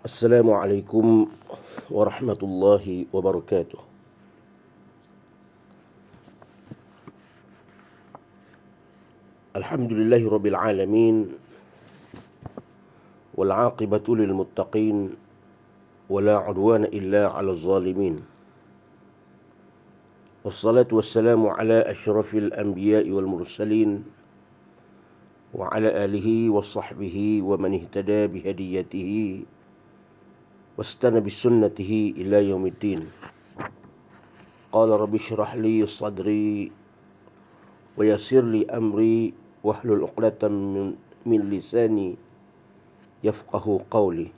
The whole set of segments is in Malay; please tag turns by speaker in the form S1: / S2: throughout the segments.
S1: Assalamualaikum warahmatullahi wabarakatuh. Alhamdulillahi rabbil alamin wal aqibatu lil muttaqin wala udwana illa 'alal zalimin. Wassalatu wassalamu ala asyrafil anbiya'i wal mursalin wa ala alihi wa sahbihi wa man ihtada bihadiyatihi wastana bisunnatihi ila yaumiddin. Qala rabbi shrah li sadri wa yassir li amri wahlul 'uqdatam min lisani yafqahu qawli.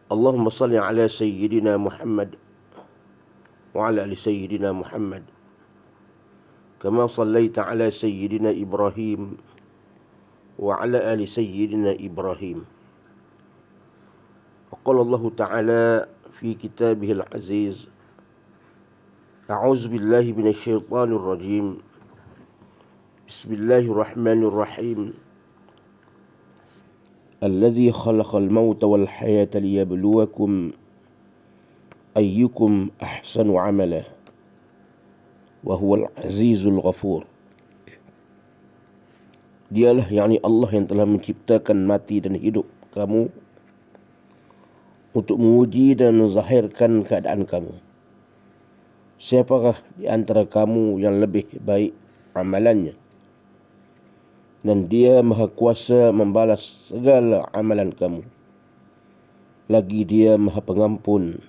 S1: Allahumma salli ala sayyidina Muhammad wa ala ali sayyidina Muhammad kama sallaita ala sayyidina Ibrahim wa ala ali sayyidina Ibrahim. Qala Allah Ta'ala fi kitabihil aziz, a'udzu billahi minasy syaithanir rajim. Bismillahirrahmanirrahim. Alladzi khalaqal mauta wal hayata liyabluwakum ayyukum ahsanu amala wa huwal azizul ghafur. Dialah yakni Allah yang telah menciptakan mati dan hidup kamu untuk menguji dan menzahirkan keadaan kamu. Siapakah di antara kamu yang lebih baik amalannya? Dan dia maha kuasa membalas segala amalan kamu. Lagi dia maha pengampun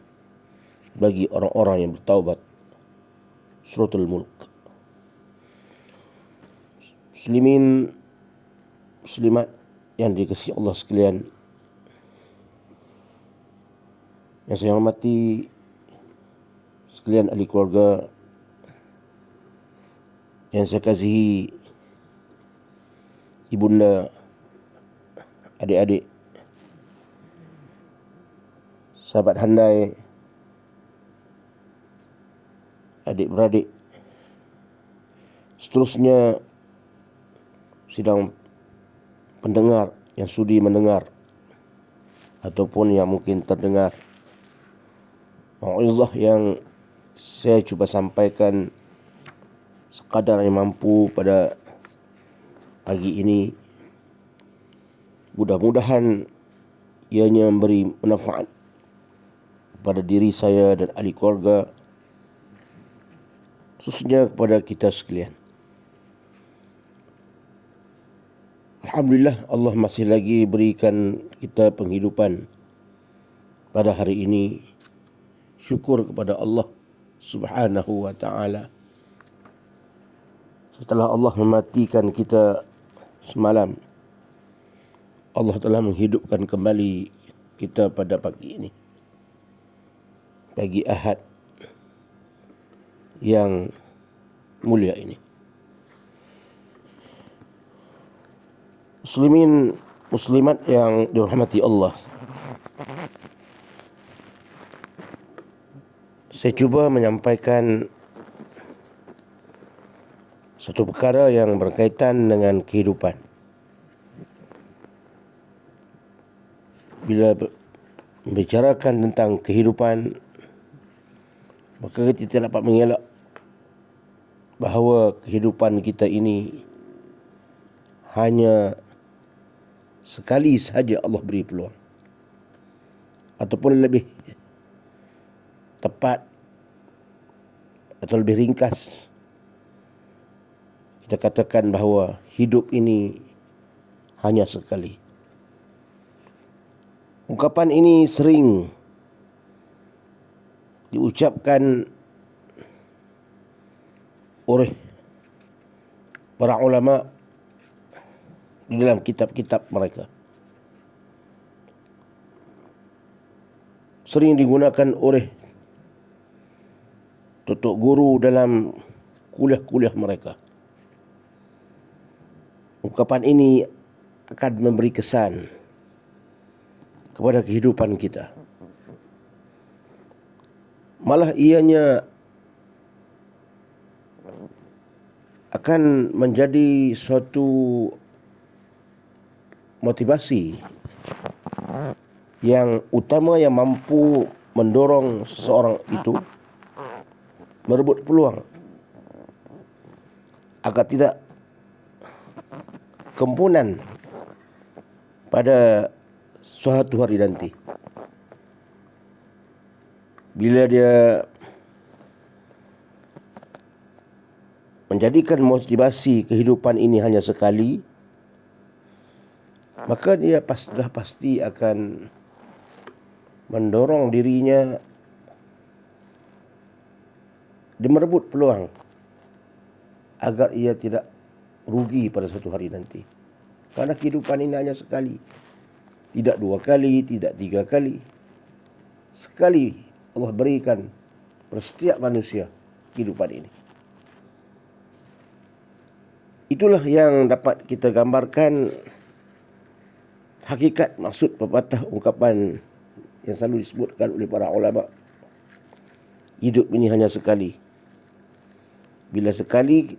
S1: bagi orang-orang yang bertaubat. Suratul Mulk. Muslimin, muslimat yang dikasihi Allah sekalian, yang saya hormati sekalian ahli keluarga, yang saya kasihi ibunda, adik-adik, sahabat handai, adik-beradik, seterusnya sidang pendengar yang sudi mendengar ataupun yang mungkin terdengar mau'izah yang saya cuba sampaikan sekadar yang mampu pada pagi ini. Mudah-mudahan ianya memberi manfaat kepada diri saya dan ahli keluarga, khususnya kepada kita sekalian. Alhamdulillah, Allah masih lagi berikan kita penghidupan pada hari ini. Syukur kepada Allah Subhanahu wa ta'ala. Setelah Allah mematikan kita semalam, Allah telah menghidupkan kembali kita pada pagi ini, pagi Ahad yang mulia ini. Muslimin, muslimat yang dirahmati Allah, saya cuba menyampaikan satu perkara yang berkaitan dengan kehidupan. Bila membicarakan tentang kehidupan, maka kita tidak dapat mengelak bahawa kehidupan kita ini hanya sekali sahaja Allah beri peluang, ataupun lebih tepat atau lebih ringkas, kita katakan bahawa hidup ini hanya sekali. Ungkapan ini sering diucapkan oleh para ulama di dalam kitab-kitab mereka. Sering digunakan oleh tutuk guru dalam kuliah-kuliah mereka. Ungkapan ini akan memberi kesan kepada kehidupan kita. Malah ianya akan menjadi suatu motivasi yang utama yang mampu mendorong seseorang itu merebut peluang agar tidak kempunan pada suatu hari nanti. Bila dia menjadikan motivasi kehidupan ini hanya sekali, maka dia sudah pasti akan mendorong dirinya dia merebut peluang agar ia tidak rugi pada suatu hari nanti. Karena kehidupan ini hanya sekali. Tidak 2 kali, tidak 3 kali. Sekali Allah berikan pada setiap manusia kehidupan ini. Itulah yang dapat kita gambarkan hakikat maksud pepatah ungkapan yang selalu disebutkan oleh para ulama. Hidup ini hanya sekali. Bila sekali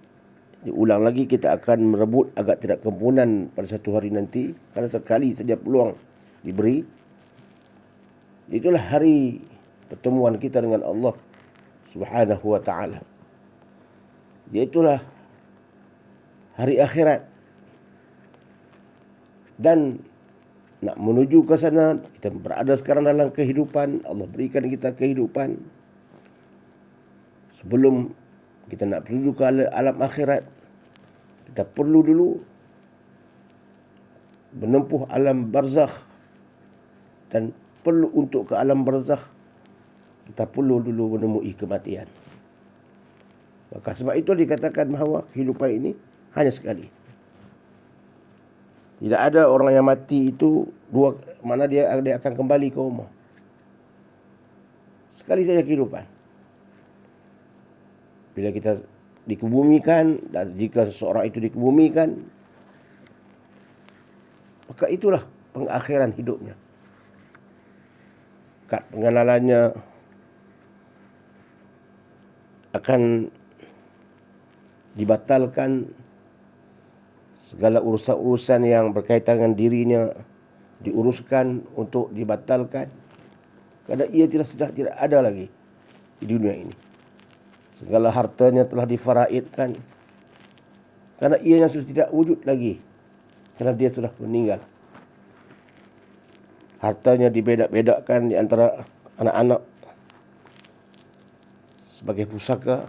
S1: diulang lagi, kita akan merebut agar tidak kempunan pada satu hari nanti. Karena sekali saja peluang diberi. Itulah hari pertemuan kita dengan Allah Subhanahu wa ta'ala. Iaitulah hari akhirat. Dan nak menuju ke sana, kita berada sekarang dalam kehidupan. Allah berikan kita kehidupan. Sebelum kita nak menuju ke alam akhirat, kita perlu dulu menempuh alam barzakh. Dan perlu untuk ke alam barzakh, kita perlu dulu menemui kematian. Maka sebab itu dikatakan bahawa kehidupan ini hanya sekali. Tidak ada orang yang mati itu mana dia akan kembali ke rumah. Sekali saja kehidupan. Bila kita dikebumikan, dan jika seseorang itu dikebumikan, maka itulah pengakhiran hidupnya. Kad pengenalannya akan dibatalkan, segala urusan-urusan yang berkaitan dengan dirinya diuruskan untuk dibatalkan, kerana ia sudah tidak ada lagi di dunia ini. Segala hartanya telah difaraidkan, kerana ianya sudah tidak wujud lagi, kerana dia sudah meninggal. Hartanya dibedak-bedakkan di antara anak-anak sebagai pusaka.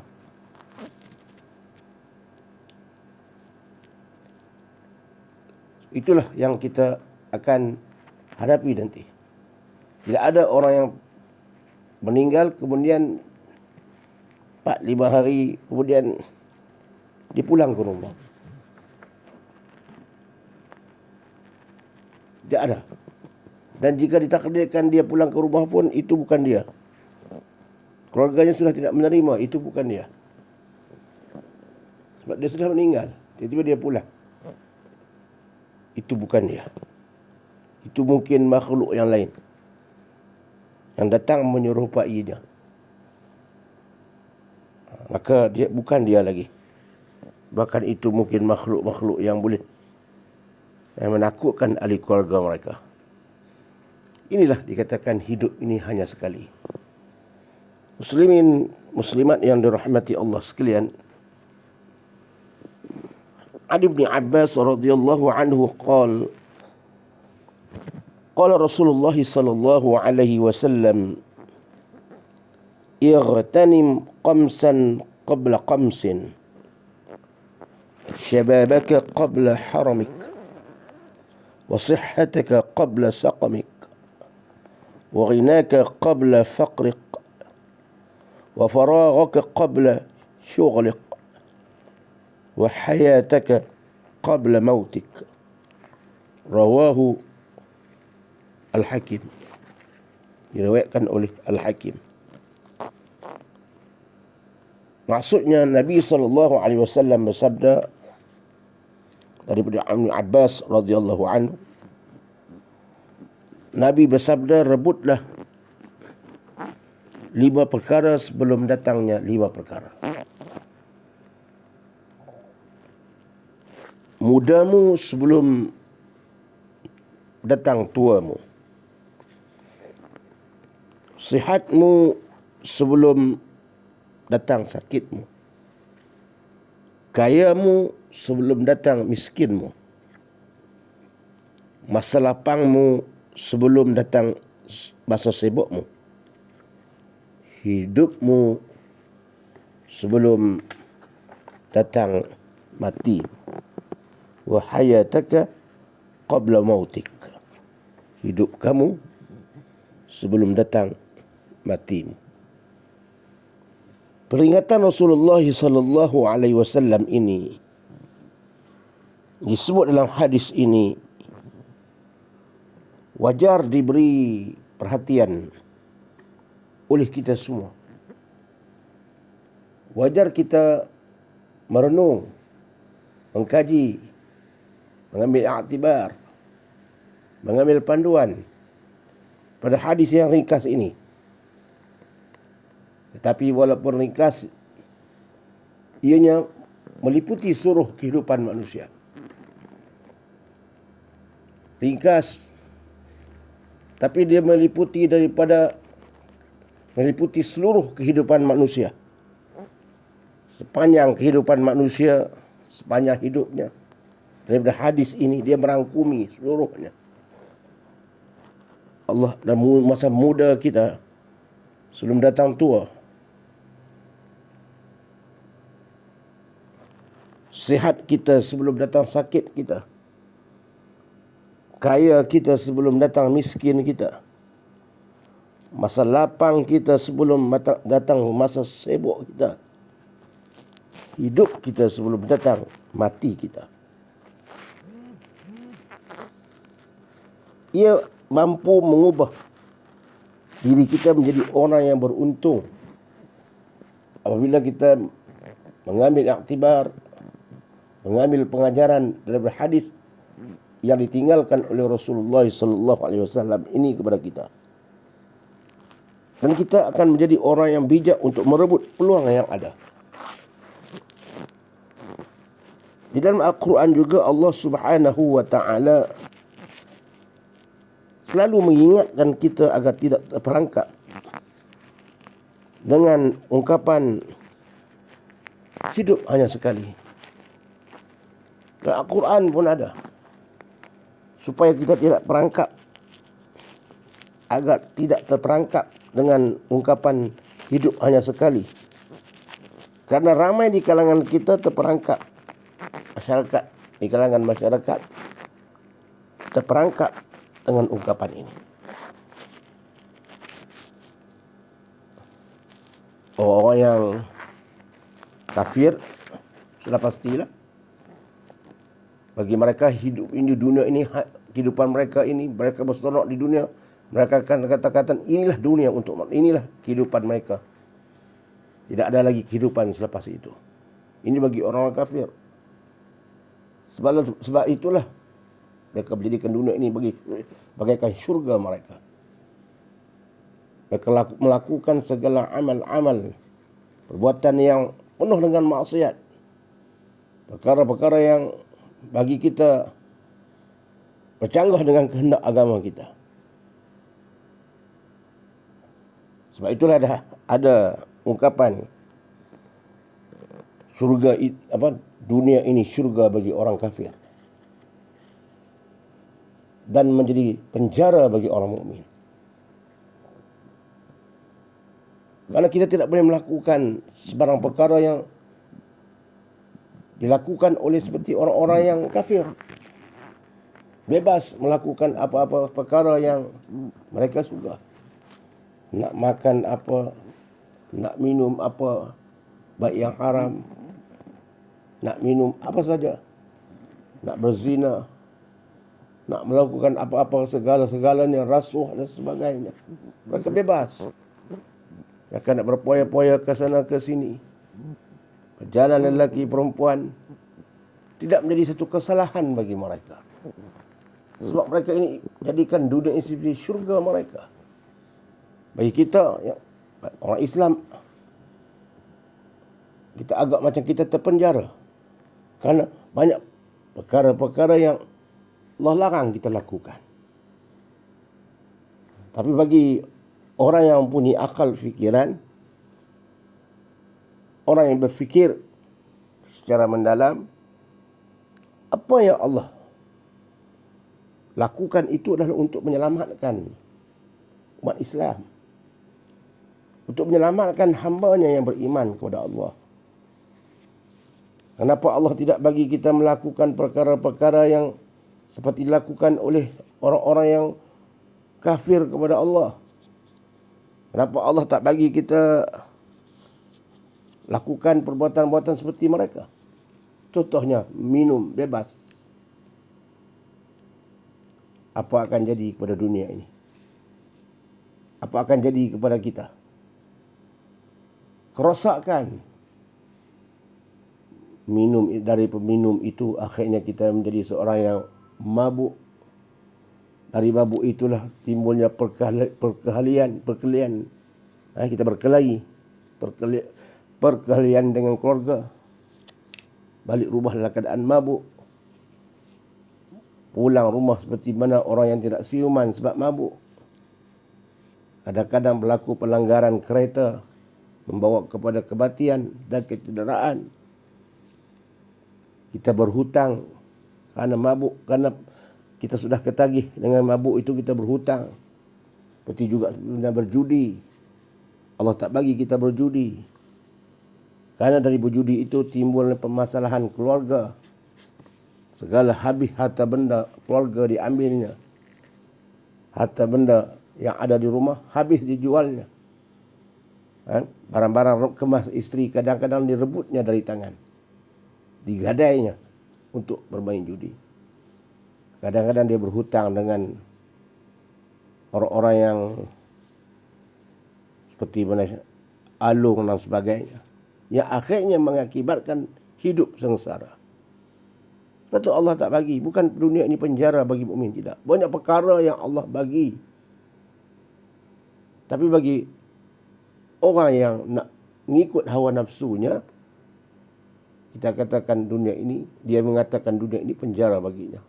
S1: Itulah yang kita akan hadapi nanti. Tidak ada orang yang meninggal kemudian 4-5 hari kemudian dia pulang ke rumah. Tidak ada. Dan jika ditakdirkan dia pulang ke rumah pun, itu bukan dia. Keluarganya sudah tidak menerima, itu bukan dia. Sebab dia sudah meninggal, tiba-tiba dia pulang. Itu bukan dia. Itu mungkin makhluk yang lain yang datang menyerupainya. Maka dia bukan dia lagi. Bahkan itu mungkin makhluk-makhluk yang boleh menakutkan ahli keluarga mereka. Inilah dikatakan hidup ini hanya sekali. Muslimin, muslimat yang dirahmati Allah sekalian, Ali bin Abbas radhiyallahu anhu qala Rasulullah sallallahu alaihi wasallam اغتنم قمسا قبل قمس شبابك قبل حرمك وصحتك قبل سقمك وغناك قبل فقرك وفراغك قبل شغلك وحياتك قبل موتك. رواه Al-Hakim. Diriwayatkan oleh Al-Hakim. Maksudnya Nabi SAW bersabda daripada Ibn Abbas radhiyallahu anhu, Nabi bersabda, rebutlah 5 perkara sebelum datangnya 5 perkara. Mudamu sebelum datang tuamu. Sihatmu sebelum datang sakitmu. Kayamu sebelum datang miskinmu. Masa lapangmu sebelum datang masa sibukmu. Hidupmu sebelum datang mati. Wa hayataka qabla mautik. Hidup kamu sebelum datang matimu. Peringatan Rasulullah sallallahu alaihi wasallam ini disebut dalam hadis ini wajar diberi perhatian oleh kita semua. Wajar kita merenung, mengkaji, mengambil iktibar, mengambil panduan pada hadis yang ringkas ini. Tetapi walaupun ringkas, ianya meliputi seluruh kehidupan manusia. Ringkas, tapi dia meliputi seluruh kehidupan manusia. Sepanjang kehidupan manusia, sepanjang hidupnya. Daripada hadis ini, dia merangkumi seluruhnya. Allah dalam masa muda kita, sebelum datang tua, sihat kita sebelum datang sakit kita, kaya kita sebelum datang miskin kita, masa lapang kita sebelum datang masa sibuk kita, hidup kita sebelum datang mati kita. Ia mampu mengubah diri kita menjadi orang yang beruntung apabila kita mengambil iktibar, mengambil pengajaran daripada hadis yang ditinggalkan oleh Rasulullah sallallahu alaihi wasallam ini kepada kita. Dan kita akan menjadi orang yang bijak untuk merebut peluang yang ada. Di dalam Al-Quran juga Allah Subhanahu wa taala selalu mengingatkan kita agar tidak terperangkap dengan ungkapan hidup hanya sekali. Dan Al-Quran pun ada supaya kita tidak perangkap, agar tidak terperangkap dengan ungkapan hidup hanya sekali. Karena ramai di kalangan kita terperangkap, di kalangan masyarakat terperangkap dengan ungkapan ini. Orang yang kafir sudah pastilah, bagi mereka hidup ini, dunia ini, kehidupan mereka ini, mereka berseronok di dunia, mereka akan kata-kata inilah dunia untuk mereka, inilah kehidupan mereka. Tidak ada lagi kehidupan selepas itu. Ini bagi orang-orang kafir. Sebab itulah mereka menjadikan dunia ini bagaikan syurga mereka. Mereka melakukan segala amal-amal, perbuatan yang penuh dengan maksiat, perkara-perkara yang bagi kita bercanggah dengan kehendak agama kita. Sebab itulah ada ungkapan syurga, dunia ini syurga bagi orang kafir dan menjadi penjara bagi orang mukmin. Karena kita tidak boleh melakukan sebarang perkara yang dilakukan oleh seperti orang-orang yang kafir. Bebas melakukan apa-apa perkara yang mereka suka. Nak makan apa, nak minum apa, baik yang haram, nak minum apa saja, nak berzina, nak melakukan apa-apa segala-segalanya, rasuah dan sebagainya. Mereka bebas. Mereka nak berpoya-poya ke sana ke sini. Perjalanan lelaki perempuan tidak menjadi satu kesalahan bagi mereka. Sebab mereka ini jadikan dunia ini seperti syurga mereka. Bagi kita, orang Islam, kita agak macam kita terpenjara. Kerana banyak perkara-perkara yang Allah larang kita lakukan. Tapi bagi orang yang mempunyai akal fikiran, orang yang berfikir secara mendalam, apa yang Allah lakukan itu adalah untuk menyelamatkan umat Islam, untuk menyelamatkan hamba-Nya yang beriman kepada Allah. Kenapa Allah tidak bagi kita melakukan perkara-perkara yang seperti dilakukan oleh orang-orang yang kafir kepada Allah? Kenapa Allah tak bagi kita lakukan perbuatan-perbuatan seperti mereka? Contohnya, minum bebas. Apa akan jadi kepada dunia ini? Apa akan jadi kepada kita? Kerosakan. Minum dari peminum itu akhirnya kita menjadi seorang yang mabuk. Dari mabuk itulah timbulnya perkelahian. Kita berkelahi. Perkelahian dengan keluarga. Balik rumah dalam keadaan mabuk. Pulang rumah seperti mana orang yang tidak siuman sebab mabuk. Kadang-kadang berlaku pelanggaran kereta, membawa kepada kematian dan kecederaan. Kita berhutang kerana mabuk, kerana kita sudah ketagih dengan mabuk itu kita berhutang. Seperti juga sebenarnya berjudi. Allah tak bagi kita berjudi. Kerana dari berjudi itu timbul permasalahan keluarga. Segala habis harta benda keluarga diambilnya. Harta benda yang ada di rumah habis dijualnya. Barang-barang kemas isteri kadang-kadang direbutnya dari tangan. Digadainya untuk bermain judi. Kadang-kadang dia berhutang dengan orang-orang yang seperti mana alung dan sebagainya, yang akhirnya mengakibatkan hidup sengsara. Betul Allah tak bagi. Bukan dunia ini penjara bagi mukmin, tidak. Banyak perkara yang Allah bagi. Tapi bagi orang yang nak mengikut hawa nafsunya, kita katakan dunia ini, dia mengatakan dunia ini penjara baginya.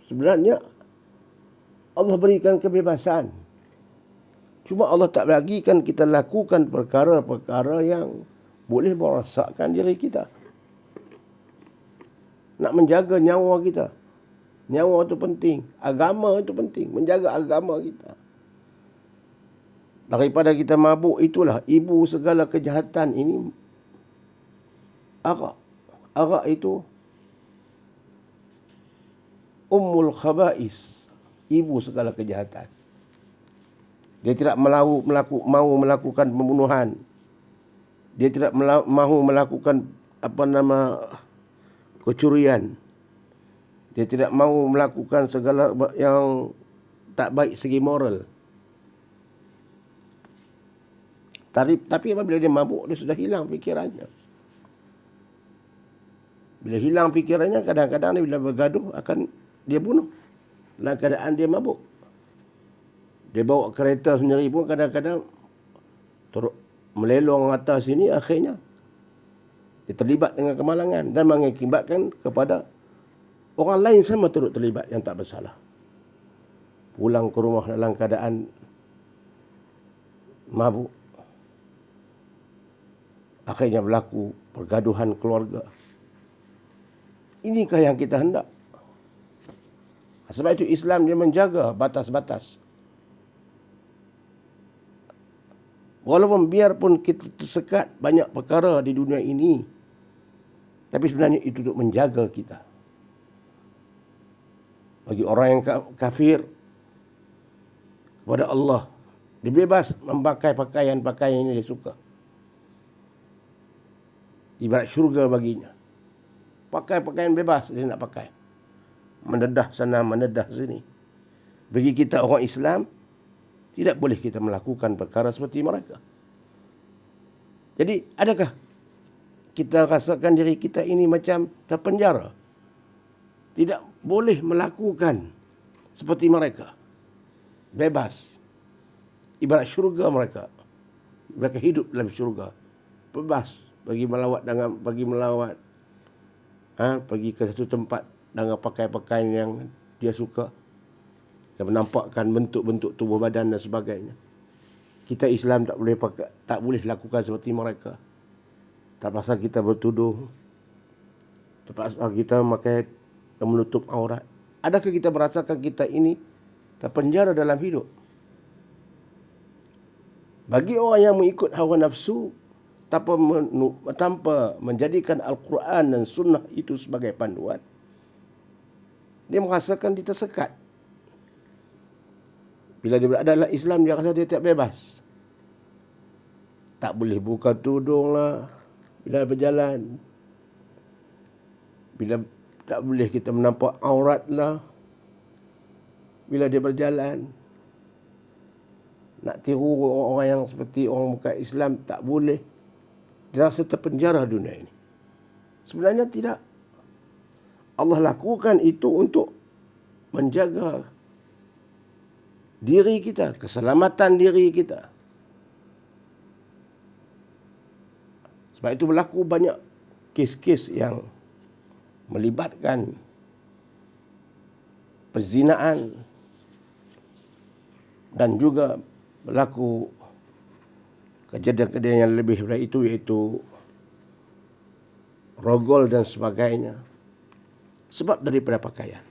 S1: Sebenarnya Allah berikan kebebasan. Cuma Allah tak bagikan kita lakukan perkara-perkara yang boleh merosakkan diri kita. Nak menjaga nyawa kita. Nyawa itu penting. Agama itu penting. Menjaga agama kita. Daripada kita mabuk, itulah ibu segala kejahatan ini. Arak. Arak itu ummul khaba'is. Ibu segala kejahatan. Dia tidak mahu melakukan pembunuhan. Dia tidak mahu melakukan kecurian. Dia tidak mahu melakukan segala yang tak baik segi moral. Tapi apabila dia mabuk, dia sudah hilang fikirannya. Bila hilang fikirannya, kadang-kadang dia bila bergaduh, akan dia bunuh. Dalam keadaan dia mabuk. Dia bawa kereta sendiri pun kadang-kadang melelong atas sini, akhirnya dia terlibat dengan kemalangan dan mengakibatkan kepada orang lain sama turut terlibat yang tak bersalah. Pulang ke rumah dalam keadaan mabuk. Akhirnya berlaku pergaduhan keluarga. Inikah yang kita hendak? Sebab itu Islam dia menjaga batas-batas. Walaupun biarpun kita tersekat banyak perkara di dunia ini, tapi sebenarnya itu untuk menjaga kita. Bagi orang yang kafir kepada Allah, dia bebas memakai pakaian-pakaian yang dia suka. Ibarat syurga baginya. Pakai pakaian bebas dia nak pakai. Mendedah sana, mendedah sini. Bagi kita orang Islam, tidak boleh kita melakukan perkara seperti mereka. Jadi, adakah kita rasakan diri kita ini macam terpenjara? Tidak boleh melakukan seperti mereka. Bebas. Ibarat syurga mereka. Mereka hidup dalam syurga. Bebas. Pergi melawat, pergi ke satu tempat dengan pakai pakaian yang dia suka. Yang menampakkan bentuk-bentuk tubuh badan dan sebagainya. Kita Islam tak boleh lakukan seperti mereka. Tak pasal kita bertuduh. Tak pasal kita memakai menutup aurat. Adakah kita merasakan kita ini terpenjara dalam hidup? Bagi orang yang mengikut hawa nafsu tanpa menjadikan Al-Quran dan Sunnah itu sebagai panduan, dia merasakan dia tersekat. Bila dia berada dalam Islam, dia rasa dia tak bebas. Tak boleh buka tudung lah bila berjalan. Bila tak boleh kita menampak aurat lah bila dia berjalan. Nak tiru orang yang seperti orang bukan Islam, tak boleh. Dia rasa terpenjara dunia ini. Sebenarnya tidak. Allah lakukan itu untuk menjaga diri kita, keselamatan diri kita. Sebab itu berlaku banyak kes-kes yang melibatkan perzinaan dan juga berlaku kejadian-kejadian yang lebih dari itu, iaitu rogol dan sebagainya, sebab daripada pakaian.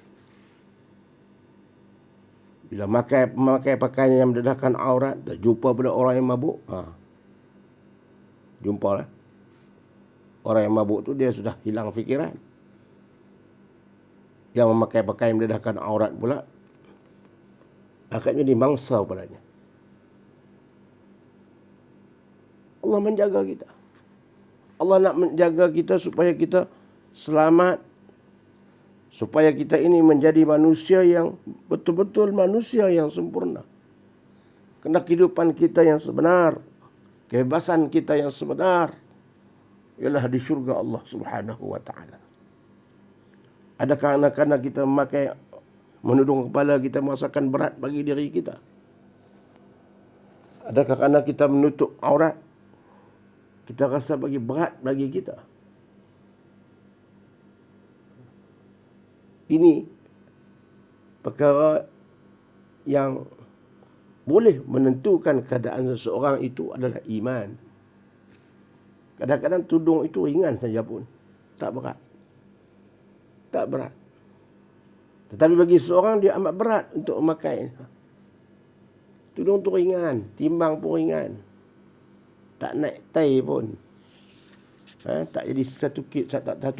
S1: Bila memakai pakaian yang mendedahkan aurat, dah jumpa pada orang yang mabuk, jumpalah. Orang yang mabuk tu dia sudah hilang fikiran. Yang memakai pakaian yang mendedahkan aurat pula akan jadi mangsa padanya. Allah menjaga kita. Allah nak menjaga kita supaya kita selamat. Supaya kita ini menjadi manusia yang betul-betul manusia yang sempurna. Kerana kehidupan kita yang sebenar, kebebasan kita yang sebenar, ialah di syurga Allah Subhanahu wa ta'ala. Adakah kerana kita memakai menudung kepala kita merasakan berat bagi diri kita? Adakah kerana kita menutup aurat kita rasa bagi berat bagi kita? Ini perkara yang boleh menentukan keadaan seseorang itu adalah iman. Kadang-kadang tudung itu ringan saja pun, tak berat. Tak berat. Tetapi bagi seseorang dia amat berat untuk memakai. Tudung tu ringan, timbang pun ringan. Tak naik tai pun. Tak jadi 1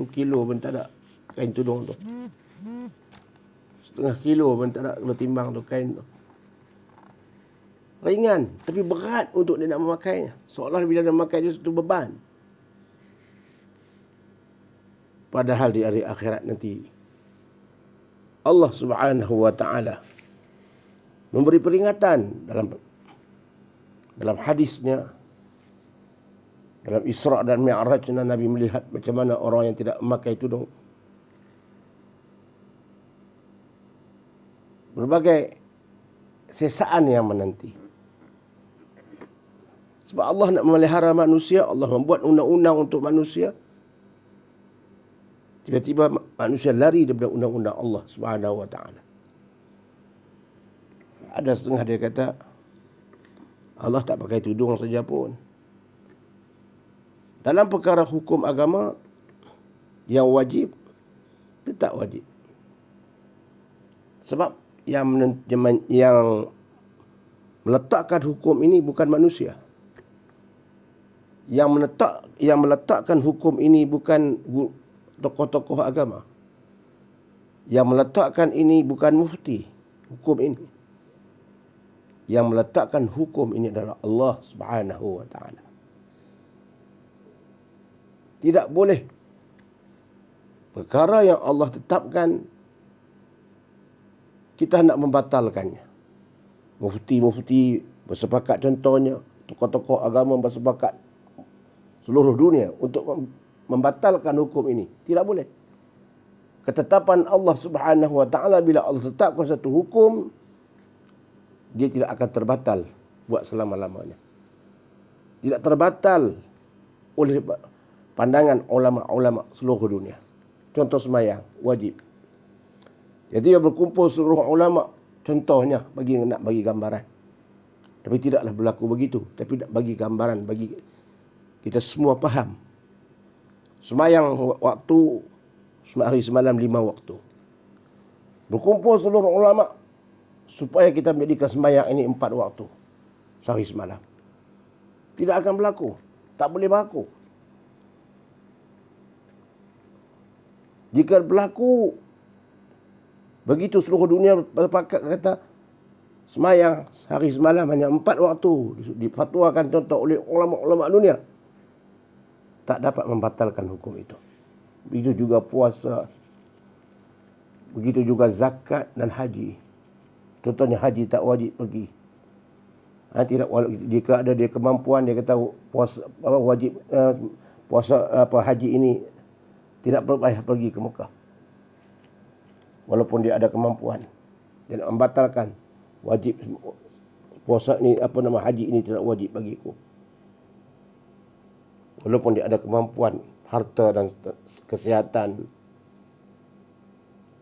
S1: kilo pun tak ada kain tudung tu. 0,5 kilo pun tak ada kalau timbang tu kain tu. Ringan, tapi berat untuk dia nak memakainya. Seolah bila dia memakai dia satu beban. Padahal di hari akhirat nanti Allah Subhanahu wa ta'ala memberi peringatan dalam hadisnya, dalam Isra' dan Mi'raj, Nabi melihat macam mana orang yang tidak memakai tudung. Berbagai sesaan yang menanti. Sebab Allah nak memelihara manusia, Allah membuat undang-undang untuk manusia. Tiba-tiba manusia lari daripada undang-undang Allah Subhanahu wa ta'ala. Ada setengah dia kata, Allah tak pakai tudung saja pun. Dalam perkara hukum agama yang wajib, tetap wajib. Sebab yang meletakkan hukum ini bukan manusia. Yang meletakkan hukum ini bukan tokoh-tokoh agama. Yang meletakkan ini bukan mufti hukum ini. Yang meletakkan hukum ini adalah Allah Subhanahu wa ta'ala. Tidak boleh perkara yang Allah tetapkan kita hendak membatalkannya. Mufti-mufti bersepakat, contohnya tokoh-tokoh agama bersepakat seluruh dunia untuk membatalkan hukum ini. Tidak boleh. Ketetapan Allah Subhanahu wa ta'ala, bila Allah tetapkan satu hukum, dia tidak akan terbatal buat selama-lamanya. Tidak terbatal oleh pandangan ulama-ulama seluruh dunia. Contoh sembahyang, wajib. Jadi berkumpul seluruh ulama, contohnya nak bagi gambaran. Tapi tidaklah berlaku begitu, tapi nak bagi gambaran, bagi kita semua faham. Semayang waktu hari semalam 5 waktu. Berkumpul seluruh ulama supaya kita menjadikan sembahyang ini 4 waktu sehari semalam. Tidak akan berlaku. Tak boleh berlaku. Jika berlaku begitu seluruh dunia bersepakat kata sembahyang sehari semalam hanya 4 waktu, difatwakan contoh oleh ulama-ulama dunia, tak dapat membatalkan hukum itu. Begitu juga puasa, begitu juga zakat dan haji. Contohnya haji tak wajib pergi. Tidak, jika ada dia kemampuan, dia kata puasa wajib puasa haji ini tidak payah pergi ke Mekah. Walaupun dia ada kemampuan, dia nak membatalkan wajib puasa ni, haji ini tidak wajib bagiku. Walaupun dia ada kemampuan, harta dan kesihatan,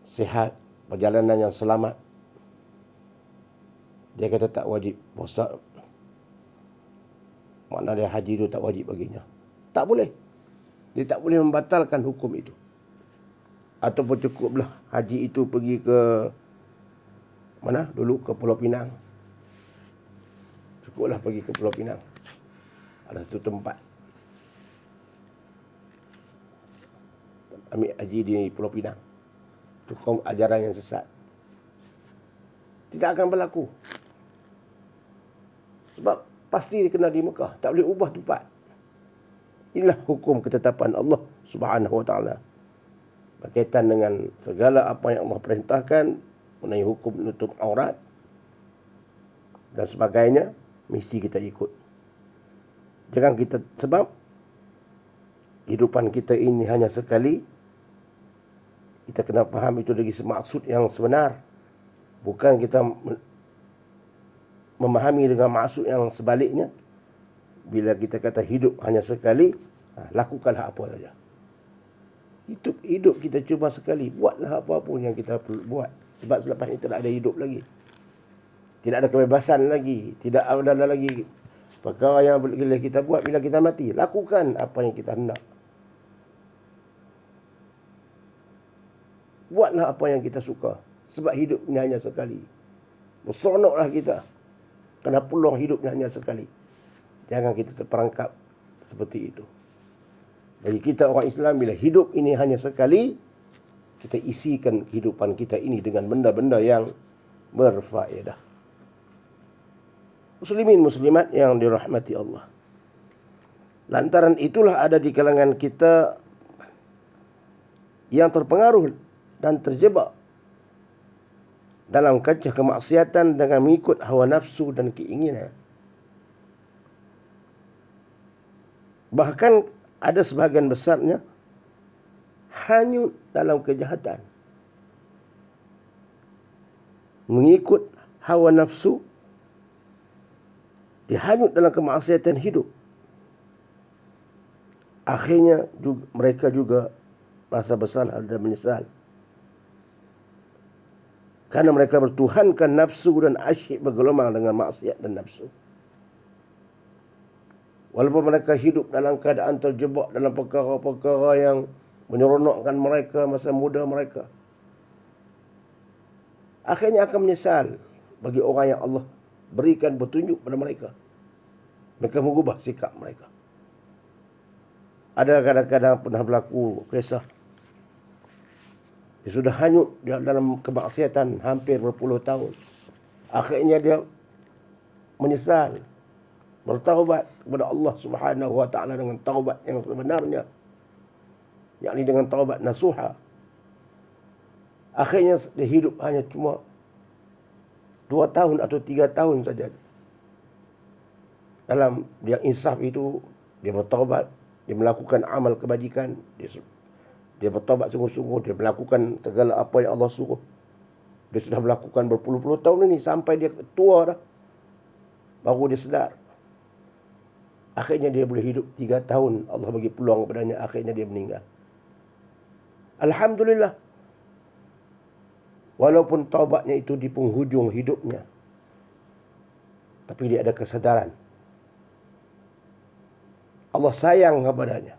S1: sihat, perjalanan yang selamat, dia kata tak wajib puasa. Makna dia haji itu tak wajib baginya. Tak boleh. Dia tak boleh membatalkan hukum itu. Ataupun cukuplah haji itu pergi ke mana? Dulu ke Pulau Pinang. Cukuplah pergi ke Pulau Pinang. Ada satu tempat ambil haji di Pulau Pinang. Itu kaum ajaran yang sesat. Tidak akan berlaku. Sebab pasti dia kena di Mekah. Tak boleh ubah tempat. Inilah hukum ketetapan Allah Subhanahu Wa Taala berkaitan dengan segala apa yang Allah perintahkan mengenai hukum menutup aurat dan sebagainya, mesti kita ikut. Jangan kita, sebab kehidupan kita ini hanya sekali. Kita kena faham itu dari maksud yang sebenar. Bukan kita memahami dengan maksud yang sebaliknya. Bila kita kata hidup hanya sekali, lakukanlah apa saja. Hidup kita cuma sekali. Buatlah apa pun yang kita buat. Sebab selepas ini tidak ada hidup lagi. Tidak ada kebebasan lagi. Tidak ada lagi perkara yang boleh kita buat bila kita mati. Lakukan apa yang kita hendak. Buatlah apa yang kita suka. Sebab hidup ini hanya sekali. Berseronoklah kita. Kerana peluang hidup ini hanya sekali. Jangan kita terperangkap seperti itu. Bagi kita orang Islam, bila hidup ini hanya sekali, kita isikan kehidupan kita ini dengan benda-benda yang berfaedah. Muslimin muslimat yang dirahmati Allah. Lantaran itulah ada di kalangan kita yang terpengaruh dan terjebak dalam kancah kemaksiatan dengan mengikut hawa nafsu dan keinginan. Bahkan ada sebahagian besarnya hanyut dalam kejahatan. Mengikut hawa nafsu, dia hanyut dalam kemaksiatan hidup. Akhirnya mereka juga rasa bersalah dan menyesal. Karena mereka bertuhankan nafsu dan asyik bergelombang dengan maksiat dan nafsu. Walaupun mereka hidup dalam keadaan terjebak dalam perkara-perkara yang menyeronokkan mereka masa muda mereka, akhirnya akan menyesal bagi orang yang Allah berikan petunjuk pada mereka. Mereka mengubah sikap mereka. Ada kadang-kadang pernah berlaku kisah. Dia sudah hanyut dalam kemaksiatan hampir berpuluh tahun. Akhirnya dia menyesal, bertaubat kepada Allah Subhanahu Wa Taala dengan taubat yang sebenarnya, yakni dengan taubat nasuha. Akhirnya dia hidup hanya cuma 2 tahun atau 3 tahun saja. Dalam dia insaf itu, dia bertaubat, dia melakukan amal kebajikan, dia bertaubat sungguh-sungguh, dia melakukan segala apa yang Allah suruh. Dia sudah melakukan berpuluh-puluh tahun ini sampai dia tua dah, baru dia sedar. Akhirnya dia boleh hidup 3 tahun, Allah bagi peluang kepadanya, akhirnya dia meninggal. Alhamdulillah. Walaupun taubatnya itu di penghujung hidupnya, tapi dia ada kesedaran. Allah sayang kepadanya.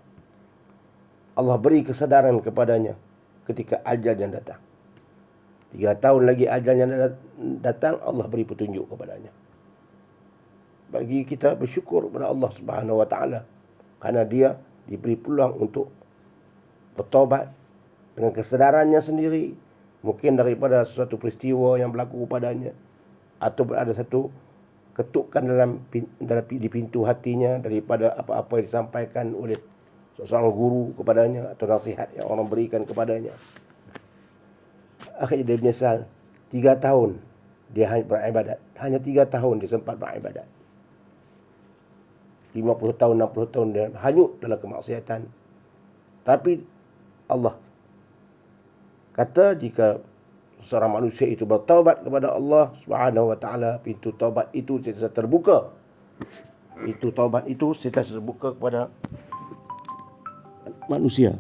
S1: Allah beri kesedaran kepadanya ketika ajalnya datang. 3 tahun lagi ajalnya datang, Allah beri petunjuk kepadanya. Bagi kita bersyukur kepada Allah Subhanahu Wa Taala kerana dia diberi peluang untuk bertaubat dengan kesedarannya sendiri, mungkin daripada sesuatu peristiwa yang berlaku kepadanya, atau ada satu ketukan di pintu hatinya daripada apa-apa yang disampaikan oleh seorang guru kepadanya atau nasihat yang orang berikan kepadanya. Akhirnya dia menyesal. 3 tahun dia beribadat. Hanya 3 tahun dia sempat beribadat. 50 tahun, 60 tahun dia hanyut dalam kemaksiatan. Tapi Allah kata jika seorang manusia itu bertaubat kepada Allah Subhanahu Wa Taala, pintu taubat itu sentiasa terbuka. Itu taubat itu sentiasa terbuka kepada manusia.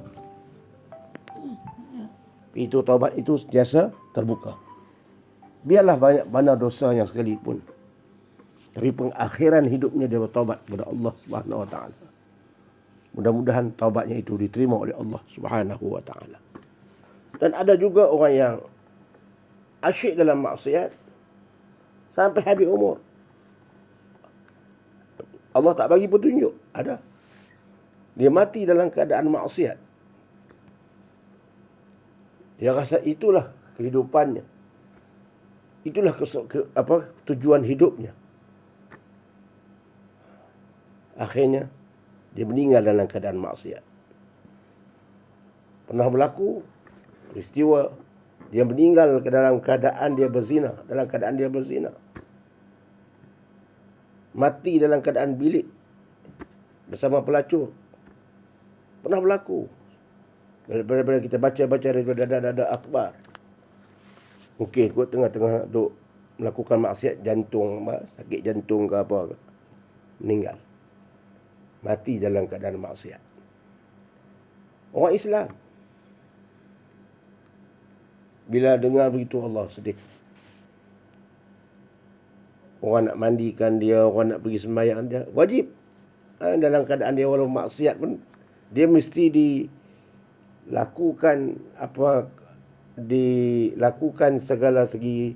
S1: Pintu taubat itu sentiasa terbuka. Biarlah banyak mana dosanya sekalipun, tapi pengakhiran hidupnya dia bertaubat kepada Allah Subhanahu Wa Taala. Mudah-mudahan taubatnya itu diterima oleh Allah Subhanahu Wa Taala. Dan ada juga orang yang asyik dalam maksiat sampai habis umur. Allah tak bagi petunjuk. Ada. Dia mati dalam keadaan maksiat. Dia rasa itulah kehidupannya. Itulah tujuan hidupnya. Akhirnya dia meninggal dalam keadaan maksiat. Pernah berlaku peristiwa dia meninggal dalam keadaan dia berzina, Mati dalam keadaan bilik bersama pelacur. Pernah berlaku. Daripada kita baca-baca daripada ada akhbar. Mungkin kot tengah-tengah duk melakukan maksiat, jantung, sakit jantung ke apa, meninggal. Mati dalam keadaan maksiat. Orang Islam bila dengar begitu Allah sedih. Orang nak mandikan dia, orang nak pergi sembahyang dia, wajib. Dalam keadaan dia walau maksiat pun, dia mesti dilakukan segala segi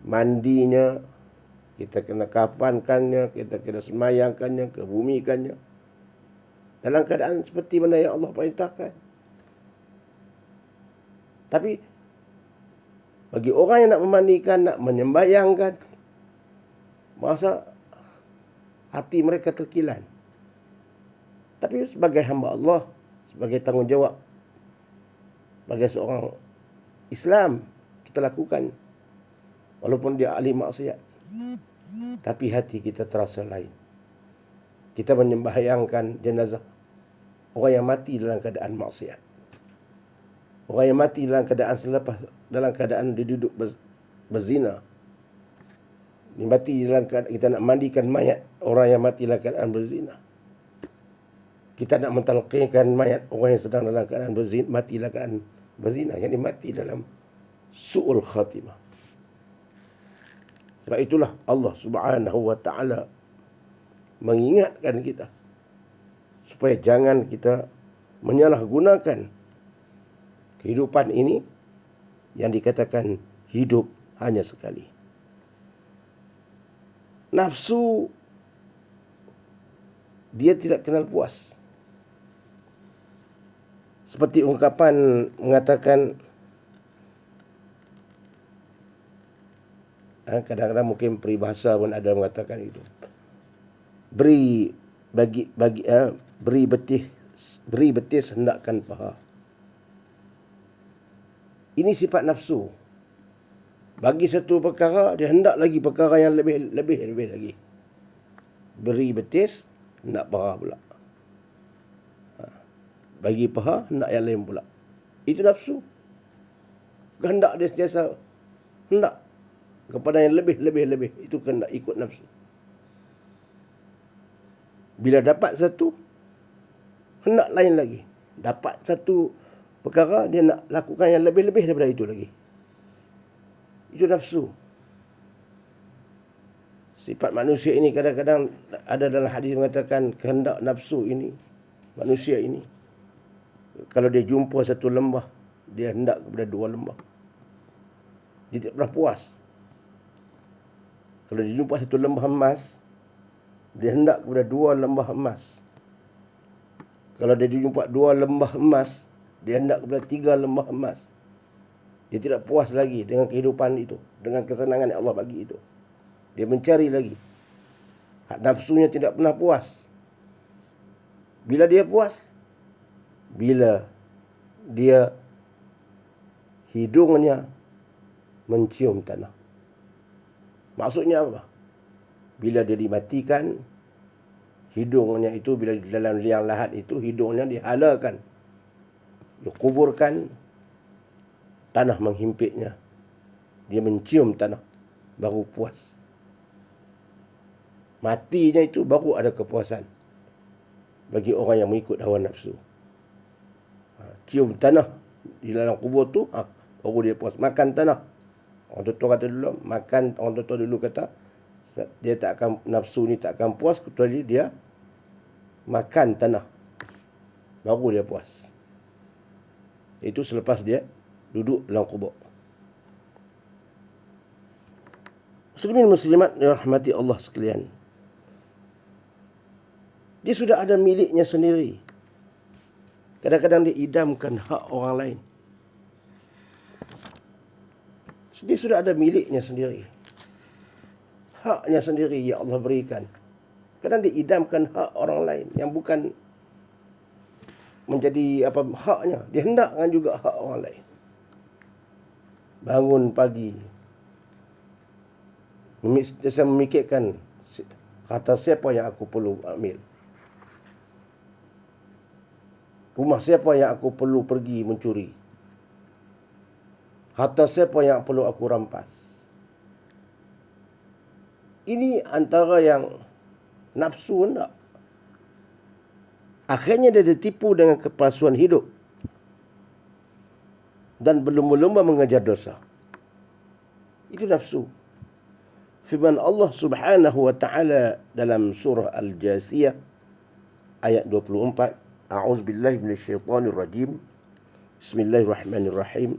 S1: mandinya, kita kena kafankannya, kita kena sembahyangkannya, kebumikannya. Dalam keadaan seperti mana yang Allah perintahkan. Tapi bagi orang yang nak memandikan, nak menyembahyangkan, masa hati mereka terkilan. Tapi sebagai hamba Allah, sebagai tanggungjawab, sebagai seorang Islam, kita lakukan. Walaupun dia ahli maksiat, tapi hati kita terasa lain. Kita menyembahyangkan jenazah orang yang mati dalam keadaan maksiat. Orang yang mati dalam keadaan dia duduk berzina. Dia mati dalam keadaan kita nak mandikan mayat orang yang mati dalam keadaan berzina. Kita nak mentalqinkan mayat orang yang sedang dalam keadaan berzina, mati dalam keadaan berzina, yang mati dalam su'ul khatimah. Sebab itulah Allah Subhanahu Wa Taala mengingatkan kita supaya jangan kita menyalahgunakan kehidupan ini yang dikatakan hidup hanya sekali. Nafsu dia tidak kenal puas. Seperti ungkapan mengatakan, kadang-kadang mungkin peribahasa pun ada mengatakan itu. Beri betis hendakkan paha. Ini sifat nafsu. Bagi satu perkara, dia hendak lagi perkara yang lebih lagi. Beri betis, hendak paha pula. Bagi paha, hendak yang lain pula. Itu nafsu. Kehendak dia sentiasa hendak kepada yang lebih. Itu kehendak, ikut nafsu. Bila dapat satu, hendak lain lagi. Dapat satu perkara, dia nak lakukan yang lebih daripada itu lagi. Itu nafsu. Sifat manusia ini kadang-kadang ada dalam hadis mengatakan kehendak nafsu ini, manusia ini, kalau dia jumpa satu lembah, dia hendak kepada dua lembah. Dia tidak pernah puas. Kalau dia jumpa satu lembah emas, dia hendak kepada dua lembah emas. Kalau dia jumpa dua lembah emas, dia hendak kepada tiga lembah emas. Dia tidak puas lagi dengan kehidupan itu, dengan kesenangan yang Allah bagi itu. Dia mencari lagi. Hak nafsunya tidak pernah puas. Bila dia puas? Bila dia hidungnya mencium tanah. Maksudnya apa? Bila dia dimatikan, hidungnya itu, bila di dalam liang lahat itu, hidungnya dihalakan, dikuburkan, tanah menghimpitnya. Dia mencium tanah, baru puas. Matinya itu baru ada kepuasan bagi orang yang mengikut hawa nafsu. Cium tanah di dalam kubur tu, baru dia puas. Makan tanah. Orang tua kata dulu, makan, orang tua dulu kata, dia tak akan, nafsu ni tak akan puas kecuali dia makan tanah. Baru dia puas. Itu selepas dia duduk dalam kubur. Muslimin muslimat dirahmati Allah sekalian. Dia sudah ada miliknya sendiri. Kadang-kadang dia idamkan hak orang lain. Dia sudah ada miliknya sendiri. Haknya sendiri yang Allah berikan. Kadang dia idamkan hak orang lain yang bukan menjadi apa haknya. Dia hendakkan juga hak orang lain. Bangun pagi, saya memikirkan kata siapa yang aku perlu ambil. Rumah siapa yang aku perlu pergi mencuri. Harta siapa yang perlu aku rampas. Ini antara yang nafsu hendak. Akhirnya dia ditipu dengan kepalsuan hidup. Dan berlumba-lumba mengejar dosa. Itu nafsu. Firman Allah Subhanahu wa taala dalam surah Al-Jasiyah ayat 24, A'udzu billahi minasyaitonir rajim. Bismillahirrahmanirrahim.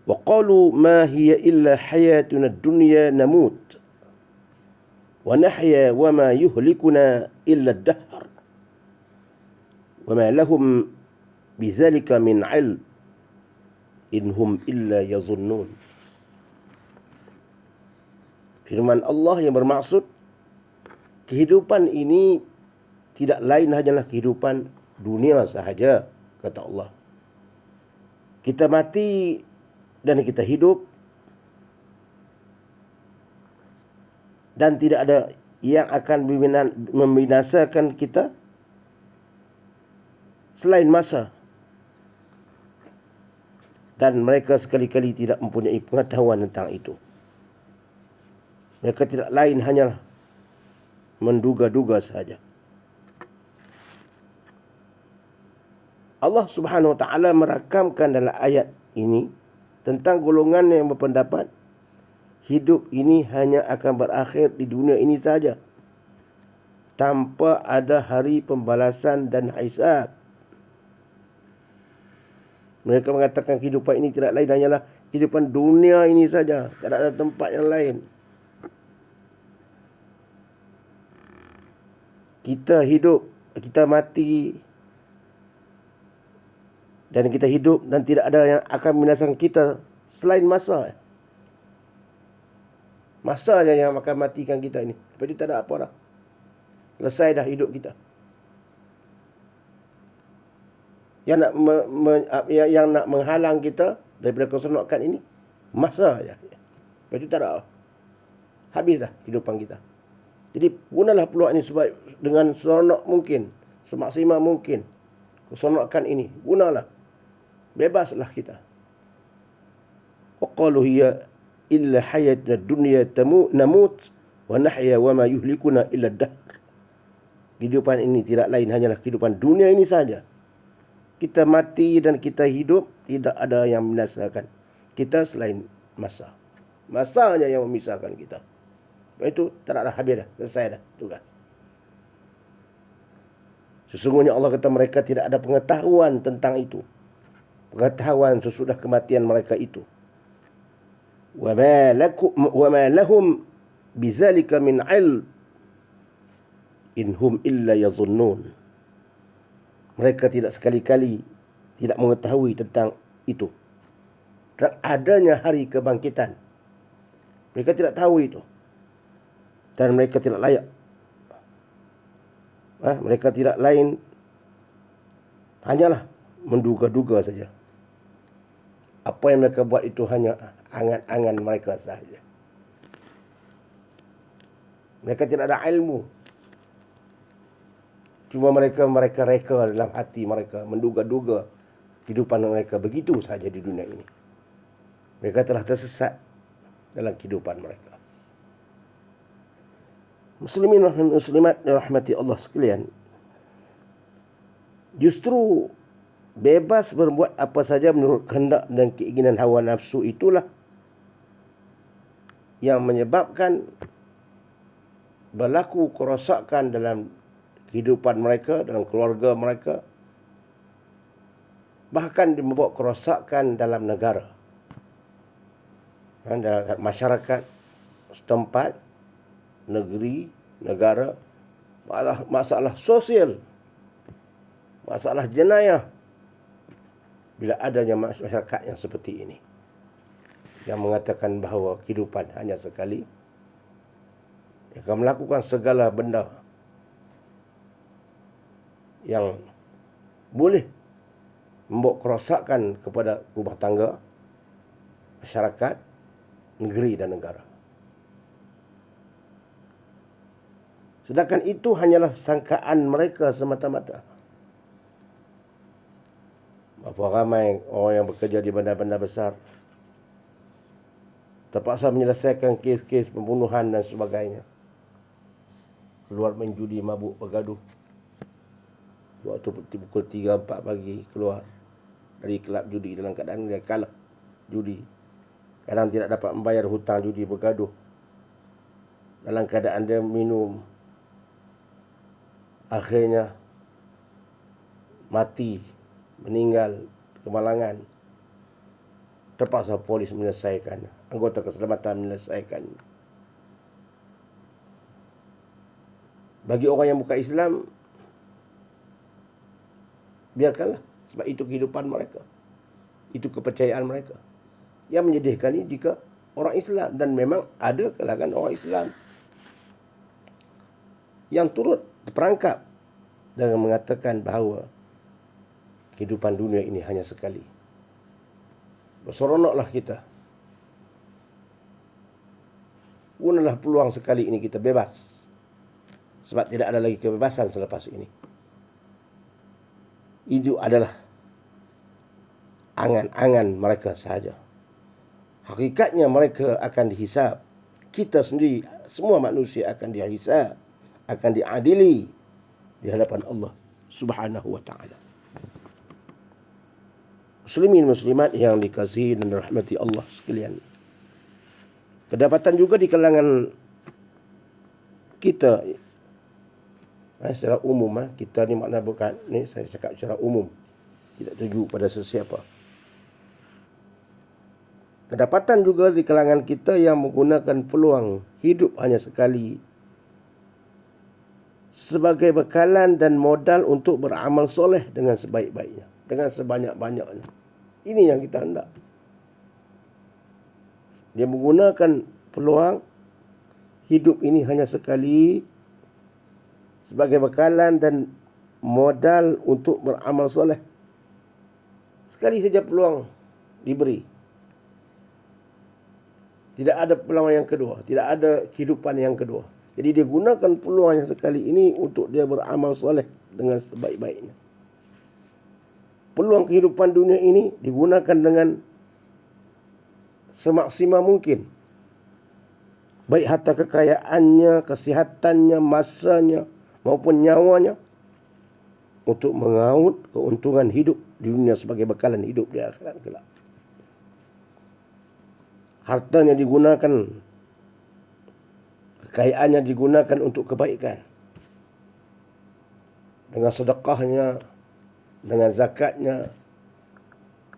S1: Wa qalu ma hiya illa hayatuna ad-dunya namut wa nahya wa ma yuhlikuna illa ad-dahr wa ma lahum bidzalika min 'ilm in hum illa yazunnun. Firman Allah yang bermaksud kehidupan ini tidak lain hanyalah kehidupan dunia sahaja, kata Allah. Kita mati dan kita hidup, dan tidak ada yang akan membinasakan kita selain masa. Dan mereka sekali-kali tidak mempunyai pengetahuan tentang itu. Mereka tidak lain hanyalah menduga-duga sahaja. Allah Subhanahu wa taala merakamkan dalam ayat ini tentang golongan yang berpendapat hidup ini hanya akan berakhir di dunia ini saja, tanpa ada hari pembalasan dan hisab. Mereka mengatakan kehidupan ini tidak lain hanyalah kehidupan dunia ini saja, tidak ada tempat yang lain. Kita hidup, kita mati, dan kita hidup, dan tidak ada yang akan membinasakan kita selain masa. Masa saja yang akan matikan kita ini. Lepas itu tak ada apa dah. Selesai dah hidup kita. Yang nak menghalang kita daripada keseronokan ini, masa saja. Lepas itu tak ada. Habis dah kehidupan kita. Jadi gunalah peluang ini sebaik dengan seronok mungkin, semaksimal mungkin. Keseronokan ini gunalah. Bebaslah kita. Wa qalu hiya illa hayatuna dunya namut wa nahya wa ma yuhlikuna illa ad-dahr. Kehidupan ini tidak lain hanyalah kehidupan dunia ini saja. Kita mati dan kita hidup, tidak ada yang membinasakan kita selain masa. Masanya yang memisahkan kita. Itu tak ada habis dah, selesai dah tugas. Sesungguhnya Allah kata mereka tidak ada pengetahuan tentang itu. Pengetahuan sesudah kematian mereka itu. Wa ma lahum bizalika min ilm in hum illa yadhunnun. Mereka tidak sekali-kali tidak mengetahui tentang itu. Dan adanya hari kebangkitan. Mereka tidak tahu itu. Dan mereka tidak layak. Mereka tidak lain hanyalah menduga-duga saja. Apa yang mereka buat itu hanya angan-angan mereka sahaja. Mereka tidak ada ilmu. Cuma mereka reka dalam hati mereka, menduga-duga kehidupan mereka begitu saja di dunia ini. Mereka telah tersesat dalam kehidupan mereka. Muslimin dan muslimat rahmati Allah sekalian, justru bebas berbuat apa saja menurut kehendak dan keinginan hawa nafsu itulah yang menyebabkan berlaku kerosakan dalam kehidupan mereka, dalam keluarga mereka, bahkan membawa kerosakan dalam negara, dalam masyarakat setempat, negeri, negara, masalah sosial, masalah jenayah. Bila adanya masyarakat yang seperti ini, yang mengatakan bahawa kehidupan hanya sekali, dia akan melakukan segala benda yang boleh membawa kerosakan kepada rumah tangga, masyarakat, negeri dan negara. Sedangkan itu hanyalah sangkaan mereka semata-mata. Berapa ramai orang yang bekerja di bandar-bandar besar terpaksa menyelesaikan kes-kes pembunuhan dan sebagainya. Keluar main judi, mabuk, bergaduh. Waktu pukul 3-4 pagi keluar dari kelab judi dalam keadaan dia kalah judi. Kadang tidak dapat membayar hutang judi, bergaduh. Dalam keadaan dia minum, akhirnya mati, meninggal, kemalangan. Terpaksa polis menyelesaikan, anggota keselamatan menyelesaikan. Bagi orang yang bukan Islam, biarkanlah, sebab itu kehidupan mereka, itu kepercayaan mereka. Yang menyedihkan ini jika orang Islam, dan memang ada kalangan orang Islam yang turut terperangkap dengan mengatakan bahawa kehidupan dunia ini hanya sekali. Berseronoklah kita. Gunalah peluang sekali ini kita bebas. Sebab tidak ada lagi kebebasan selepas ini. Itu adalah angan-angan mereka sahaja. Hakikatnya mereka akan dihisab. Kita sendiri, semua manusia akan dihisab, akan diadili di hadapan Allah Subhanahu wa ta'ala. Muslimin muslimat yang dikasihi dan dirahmati Allah sekalian, kedapatan juga di kalangan kita, secara umum, kita ni makna bukan ni, saya cakap secara umum, tidak tuju pada sesiapa. Kedapatan juga di kalangan kita yang menggunakan peluang hidup hanya sekali sebagai bekalan dan modal untuk beramal soleh dengan sebaik-baiknya, dengan sebanyak-banyaknya. Ini yang kita hendak. Dia menggunakan peluang hidup ini hanya sekali sebagai bekalan dan modal untuk beramal soleh. Sekali saja peluang diberi. Tidak ada peluang yang kedua, tidak ada kehidupan yang kedua. Jadi dia gunakan peluang yang sekali ini untuk dia beramal soleh dengan sebaik-baiknya. Peluang kehidupan dunia ini digunakan dengan semaksimal mungkin. Baik harta kekayaannya, kesihatannya, masanya maupun nyawanya, untuk mengaut keuntungan hidup di dunia sebagai bekalan hidup di akhirat kelak. hartanya digunakan, kekayaannya digunakan untuk kebaikan, dengan sedekahnya, dengan zakatnya,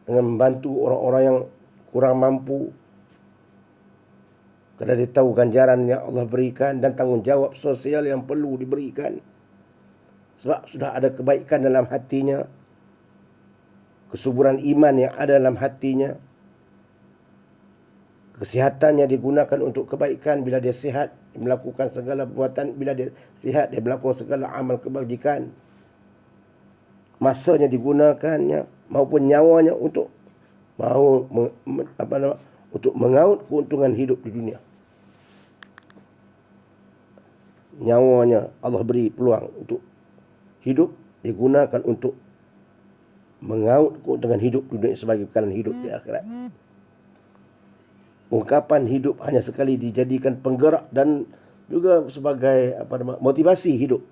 S1: dengan membantu orang-orang yang kurang mampu, kerana dia tahu ganjaran yang Allah berikan dan tanggungjawab sosial yang perlu diberikan. Sebab sudah ada kebaikan dalam hatinya, kesuburan iman yang ada dalam hatinya, kesihatannya digunakan untuk kebaikan. Bila dia sihat, melakukan segala perbuatan. Bila dia sihat, dia melakukan segala amal kebajikan. Masanya digunakannya maupun nyawanya untuk untuk mengaut keuntungan hidup di dunia. Nyawanya Allah beri peluang untuk hidup, digunakan untuk mengaut keuntungan hidup di dunia sebagai bekalan hidup di akhirat. Ungkapan hidup hanya sekali dijadikan penggerak dan juga sebagai motivasi hidup.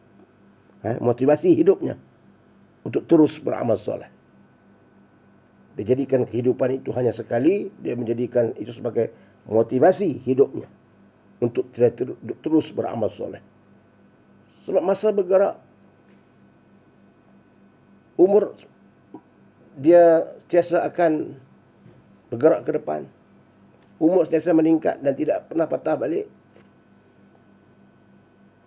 S1: Motivasi hidupnya untuk terus beramal soleh. Dia jadikan kehidupan itu hanya sekali, dia menjadikan itu sebagai motivasi hidupnya untuk terus beramal soleh. Sebab masa bergerak, umur dia sentiasa akan bergerak ke depan. Umur sentiasa meningkat dan tidak pernah patah balik.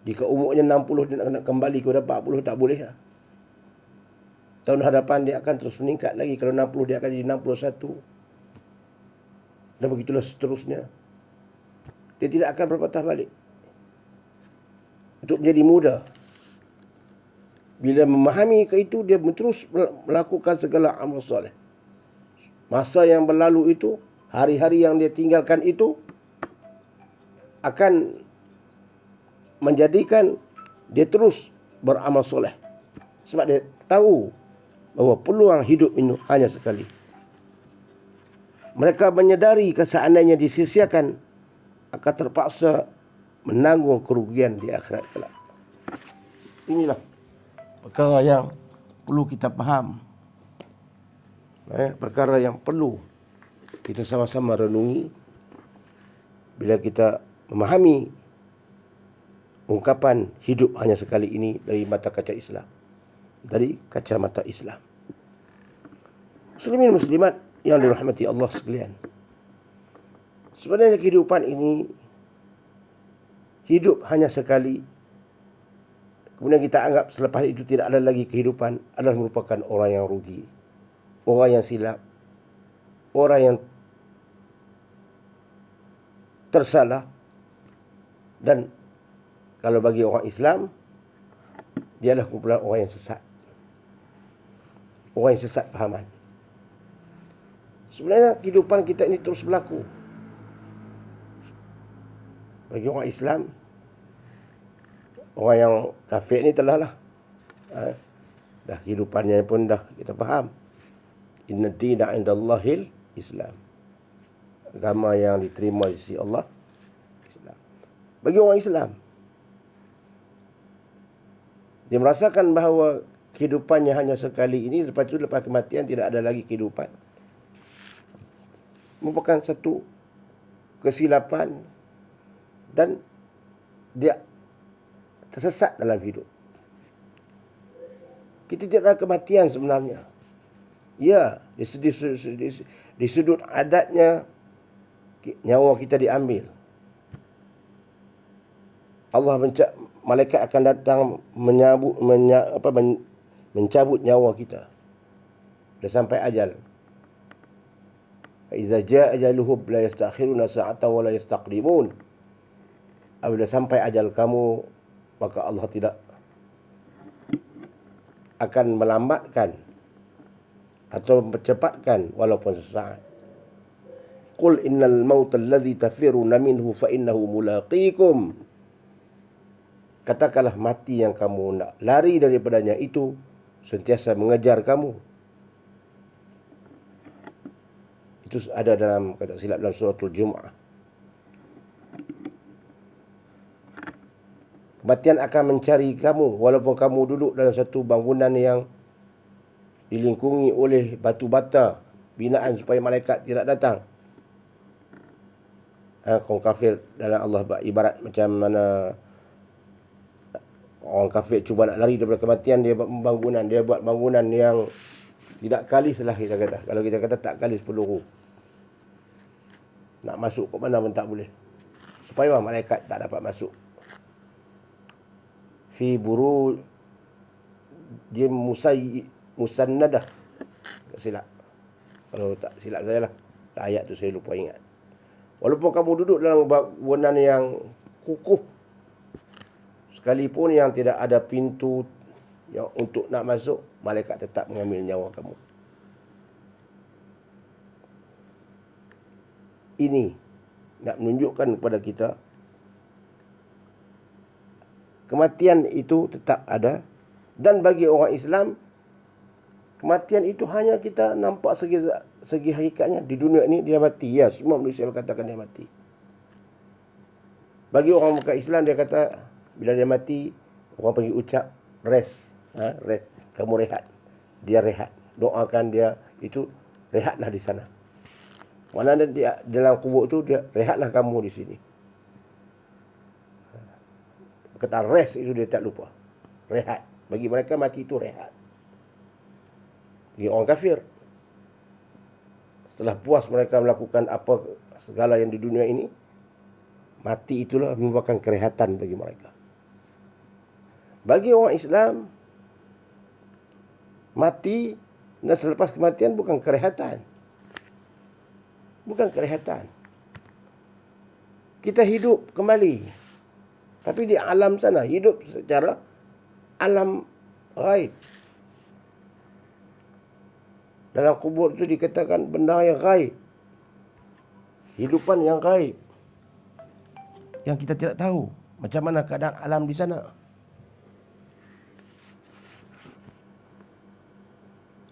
S1: Jika umurnya 60, dia nak kembali kepada 40, tak boleh lah. Tahun hadapan dia akan terus meningkat lagi. Kalau 60, dia akan jadi 61. Dan begitulah seterusnya. Dia tidak akan berpatah balik. Untuk menjadi muda, bila memahami ke itu, dia terus melakukan segala amal soleh. Masa yang berlalu itu, hari-hari yang dia tinggalkan itu akan menjadikan dia terus beramal soleh. Sebab dia tahu bahawa peluang hidup ini hanya sekali. Mereka menyadari seandainya disisiakan, akan terpaksa menanggung kerugian di akhirat kelak. Inilah perkara yang perlu kita faham. Perkara yang perlu kita sama-sama renungi bila kita memahami ungkapan hidup hanya sekali ini dari mata kaca Islam, dari kacamata Islam. Muslimin muslimat yang dirahmati Allah sekalian, sebenarnya kehidupan ini hidup hanya sekali. Kemudian kita anggap selepas itu tidak ada lagi kehidupan, adalah merupakan orang yang rugi, orang yang silap, orang yang tersalah. Dan kalau bagi orang Islam, dialah kumpulan orang yang sesat, orang yang sesat fahaman. Sebenarnya kehidupan kita ini terus berlaku. Bagi orang Islam, orang yang kafir ni telah dah kehidupannya pun dah kita faham. Inna dina indallahil Islam. Agama yang diterima di sisi Allah, Islam. Bagi orang Islam, dia merasakan bahawa kehidupannya hanya sekali ini, lepas itu lepas kematian tidak ada lagi kehidupan. Merupakan satu kesilapan dan dia tersesat dalam hidup. Kita tidak ada kematian sebenarnya. Ya, di sudut adatnya nyawa kita diambil. Allah malaikat akan datang mencabut nyawa kita. Dah sampai ajal. Iza jaa ajaluhum la yastakhiruna sa'atan wa la yastaqdimun. Apabila sampai ajal kamu, maka Allah tidak akan melambatkan atau mempercepatkan walaupun sesaat. Qul innal mauta alladhi tafiruna minhu fa innahu mulaqikum. Katakanlah mati yang kamu nak lari daripadanya itu sentiasa mengejar kamu. Itu ada dalam, kalau tak silap, dalam suratul Jum'ah. Kematian akan mencari kamu walaupun kamu duduk dalam satu bangunan yang dilingkungi oleh batu bata binaan supaya malaikat tidak datang. Orang kafir dalam Allah ibarat macam mana orang kafir cuba nak lari daripada kematian, dia buat bangunan, dia buat bangunan yang tidak kalis lah kita kata. Kalau kita kata tak kalis peluru, nak masuk ke mana pun tak boleh, supaya malaikat tak dapat masuk. Fi buru jim musannadah, tak silap. Kalau tak silap saya lah, ayat tu saya lupa ingat. Walaupun kamu duduk dalam bangunan yang kukuh, sekalipun yang tidak ada pintu yang untuk nak masuk, malaikat tetap mengambil nyawa kamu. Ini nak menunjukkan kepada kita kematian itu tetap ada. Dan bagi orang Islam, kematian itu hanya kita nampak segi hakikatnya. Di dunia ini dia mati. Ya, semua manusia katakan dia mati. Bagi orang bukan Islam, dia kata bila dia mati, orang pergi ucap rest. Rest. Kamu rehat. Dia rehat. Doakan dia, itu rehatlah di sana. Mana dia dalam kubur tu, dia rehatlah kamu di sini. Kata rest itu dia tak lupa. Rehat. Bagi mereka mati itu rehat. Bagi orang kafir, setelah puas mereka melakukan apa segala yang di dunia ini, mati itulah merupakan kerehatan bagi mereka. Bagi orang Islam, mati dan selepas kematian bukan kerehatan. Bukan kerehatan. Kita hidup kembali, tapi di alam sana, hidup secara alam ghaib. Dalam kubur itu dikatakan benda yang ghaib, hidupan yang ghaib, yang kita tidak tahu macam mana keadaan alam di sana.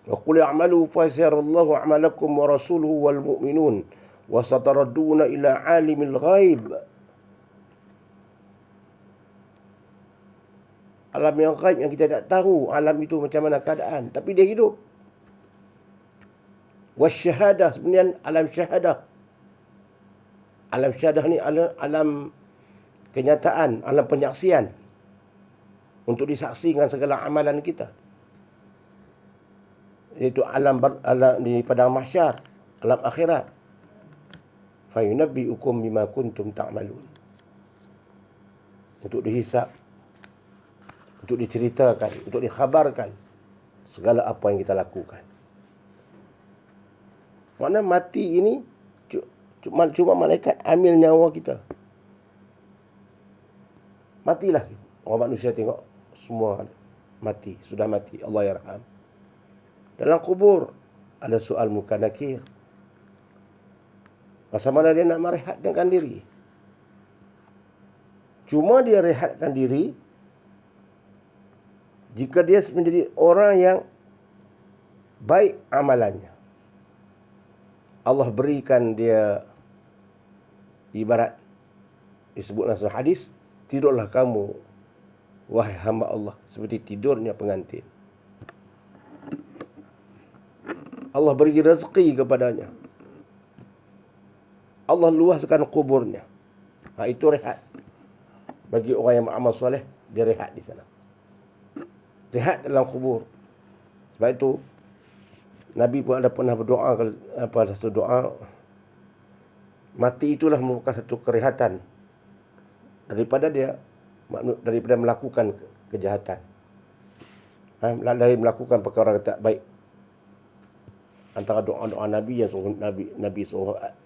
S1: Wa qul i'malu fa sayarallahu a'malakum wa rasuluhu wal mu'minun wa sataradduna ila 'alimil ghaib. Alam yang ghaib yang kita tak tahu alam itu macam mana keadaan, tapi dia hidup. Wasyahadah, sebenarnya alam syahadah. Alam syahadah ni alam kenyataan, alam penyaksian, untuk disaksikan segala amalan kita. Iaitu alam di padang mahsyar, alam akhirat. Fa yunabbi'ukum bima kuntum ta'malun. Untuk dihisap, untuk diceritakan, untuk dikhabarkan segala apa yang kita lakukan. Makna mati ini cuma malaikat ambil nyawa kita. Matilah. Orang manusia tengok semua mati, sudah mati. Allah yarham. Dalam kubur ada soal muka nakir. Masa mana dia nak merehatkan diri? Cuma dia rehatkan diri jika dia menjadi orang yang baik amalannya. Allah berikan dia ibarat disebut dalam hadis, tidurlah kamu wahai hamba Allah seperti tidurnya pengantin. Allah beri rezeki kepadanya. Allah luaskan kuburnya. Itu rehat. Bagi orang yang beramal soleh, dia rehat di sana. Rehat dalam kubur. Sebab itu Nabi pun ada pernah berdoa, satu doa, mati itulah merupakan satu kerehatan daripada melakukan kejahatan, dari melakukan perkara tak baik. Antara doa-doa Nabi yang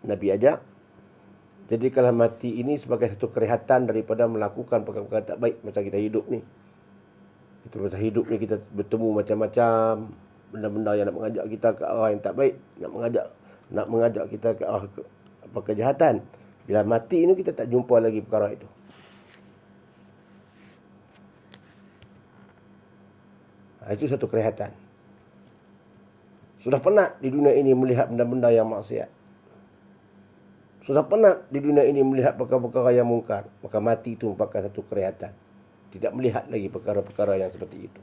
S1: Nabi ajar, jadikanlah mati ini sebagai satu kerehatan daripada melakukan perkara-perkara tak baik. Macam kita hidup ni, masa hidup ni kita bertemu macam-macam benda-benda yang nak mengajak kita ke arah yang tak baik, nak mengajak kita ke arah kejahatan. Bila mati ini kita tak jumpa lagi perkara itu. Itu satu kerehatan. Sudah penat di dunia ini melihat benda-benda yang maksiat. Sudah penat di dunia ini melihat perkara-perkara yang mungkar. Maka mati itu merupakan satu kerehatan. Tidak melihat lagi perkara-perkara yang seperti itu.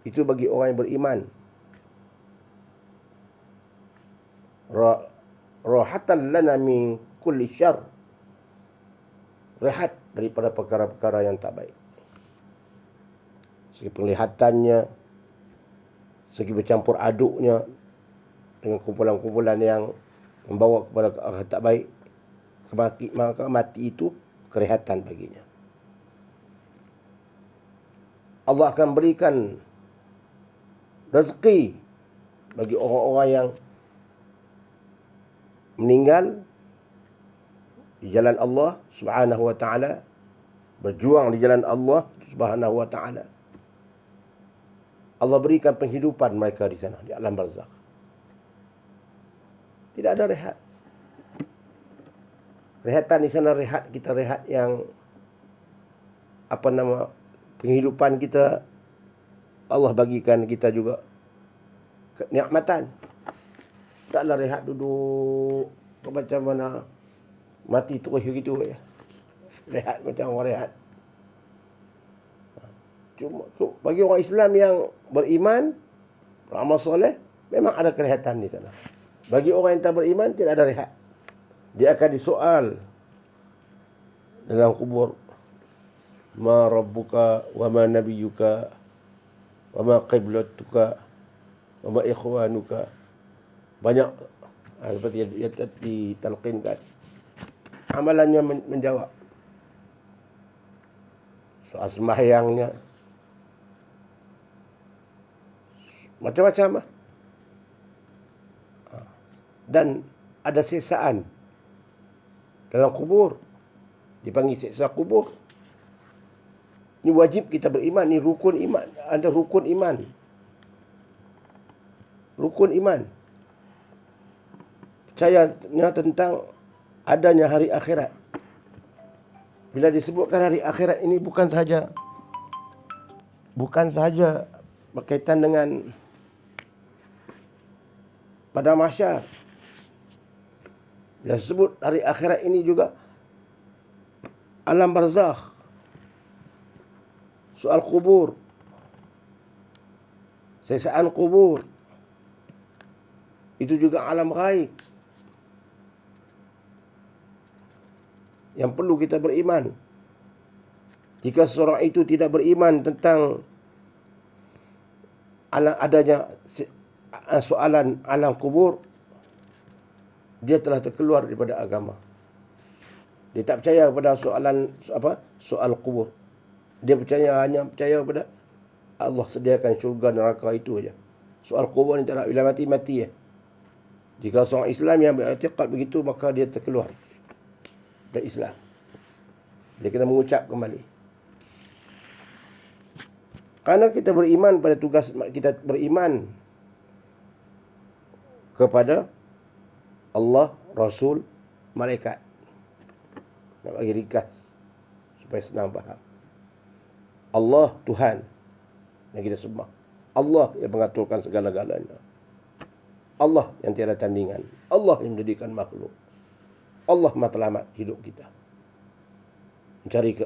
S1: Itu bagi orang yang beriman. Rahatan lana min kulli syarr. rehat daripada perkara-perkara yang tak baik. Segi penglihatannya, segi bercampur aduknya dengan kumpulan-kumpulan yang membawa kepada arah tak baik, maka mati itu kerehatan baginya. Allah akan berikan rezeki bagi orang-orang yang meninggal di jalan Allah Subhanahu wa taala, berjuang di jalan Allah Subhanahu wa taala. Allah berikan penghidupan mereka di sana, di alam barzakh. Tidak ada rehat. Rehatan di sana rehat, kita rehat yang penghidupan kita, Allah bagikan kita juga kenikmatan. Taklah rehat duduk macam mana mati terus begitu ya. Rehat macam orang rehat. Cuma bagi orang Islam yang beriman, beramal soleh, memang ada kerehatan di sana. Bagi orang yang tak beriman, tidak ada rehat. Dia akan disoal dalam kubur. Ma rabbuka wa ma nabiyuka wa ma qiblatuka wa ma ikhwanuka. Banyak seperti dia ditalqinkan. Amalannya menjawab. Soal sembahyangnya, macam-macam. Dan ada siksaan dalam kubur, dipanggil siksa kubur. Ini wajib kita beriman, ini rukun iman. Ada rukun iman. Rukun iman. Percayanya tentang adanya hari akhirat. Bila disebutkan hari akhirat ini bukan sahaja berkaitan dengan pada mahsyar. Bila disebut hari akhirat ini juga alam barzakh, soal kubur, siksaan kubur, itu juga alam ghaib yang perlu kita beriman. Jika seorang itu tidak beriman tentang adanya soalan alam kubur, dia telah terkeluar daripada agama. Dia tak percaya pada soal kubur. Dia hanya percaya pada Allah sediakan syurga neraka itu saja. Soal kubur ni tak nak, bila mati ya. Jika seorang Islam yang beriktikad begitu, maka dia terkeluar dari Islam. Dia kena mengucap kembali. Karena kita beriman pada tugas, kita beriman kepada Allah, Rasul, malaikat. Nak bagi ringkas supaya senang faham. Allah Tuhan yang kita sembah. Allah yang mengaturkan segala-galanya. Allah yang tiada tandingan. Allah yang menjadikan makhluk. Allah matlamat hidup kita.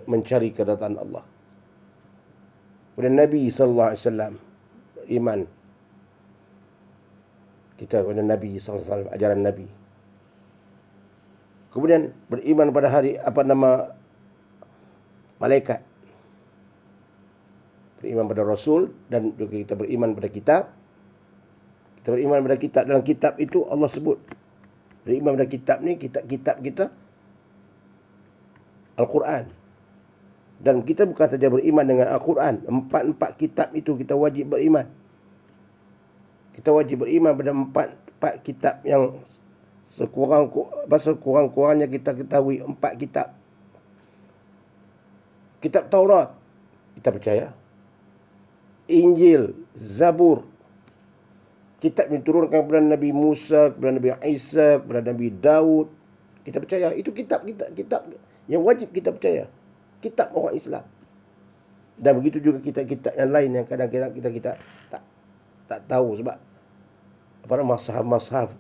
S1: Mencari kedatangan Allah. Kemudian Nabi SAW iman kita kepada Nabi SAW, ajaran Nabi. Kemudian beriman pada hari malaikat. Beriman pada Rasul, dan juga kita beriman pada kitab. Kita beriman pada kitab. Dalam kitab itu Allah sebut. Beriman pada kitab ni, kitab kita Al-Quran. Dan kita bukan saja beriman dengan Al-Quran. Empat kitab itu kita wajib beriman. Kita wajib beriman pada empat kitab yang sekurang-kurangnya kita ketahui. 4 kitab. Kitab Taurat, kita percaya. Injil, Zabur, kitab yang diturunkan kepada Nabi Musa, kepada Nabi Isa, kepada Nabi Daud. Kita percaya. Itu kitab yang wajib kita percaya. Kitab orang Islam. Dan begitu juga kitab-kitab yang lain yang kadang-kadang kita tak tahu sebab mazhab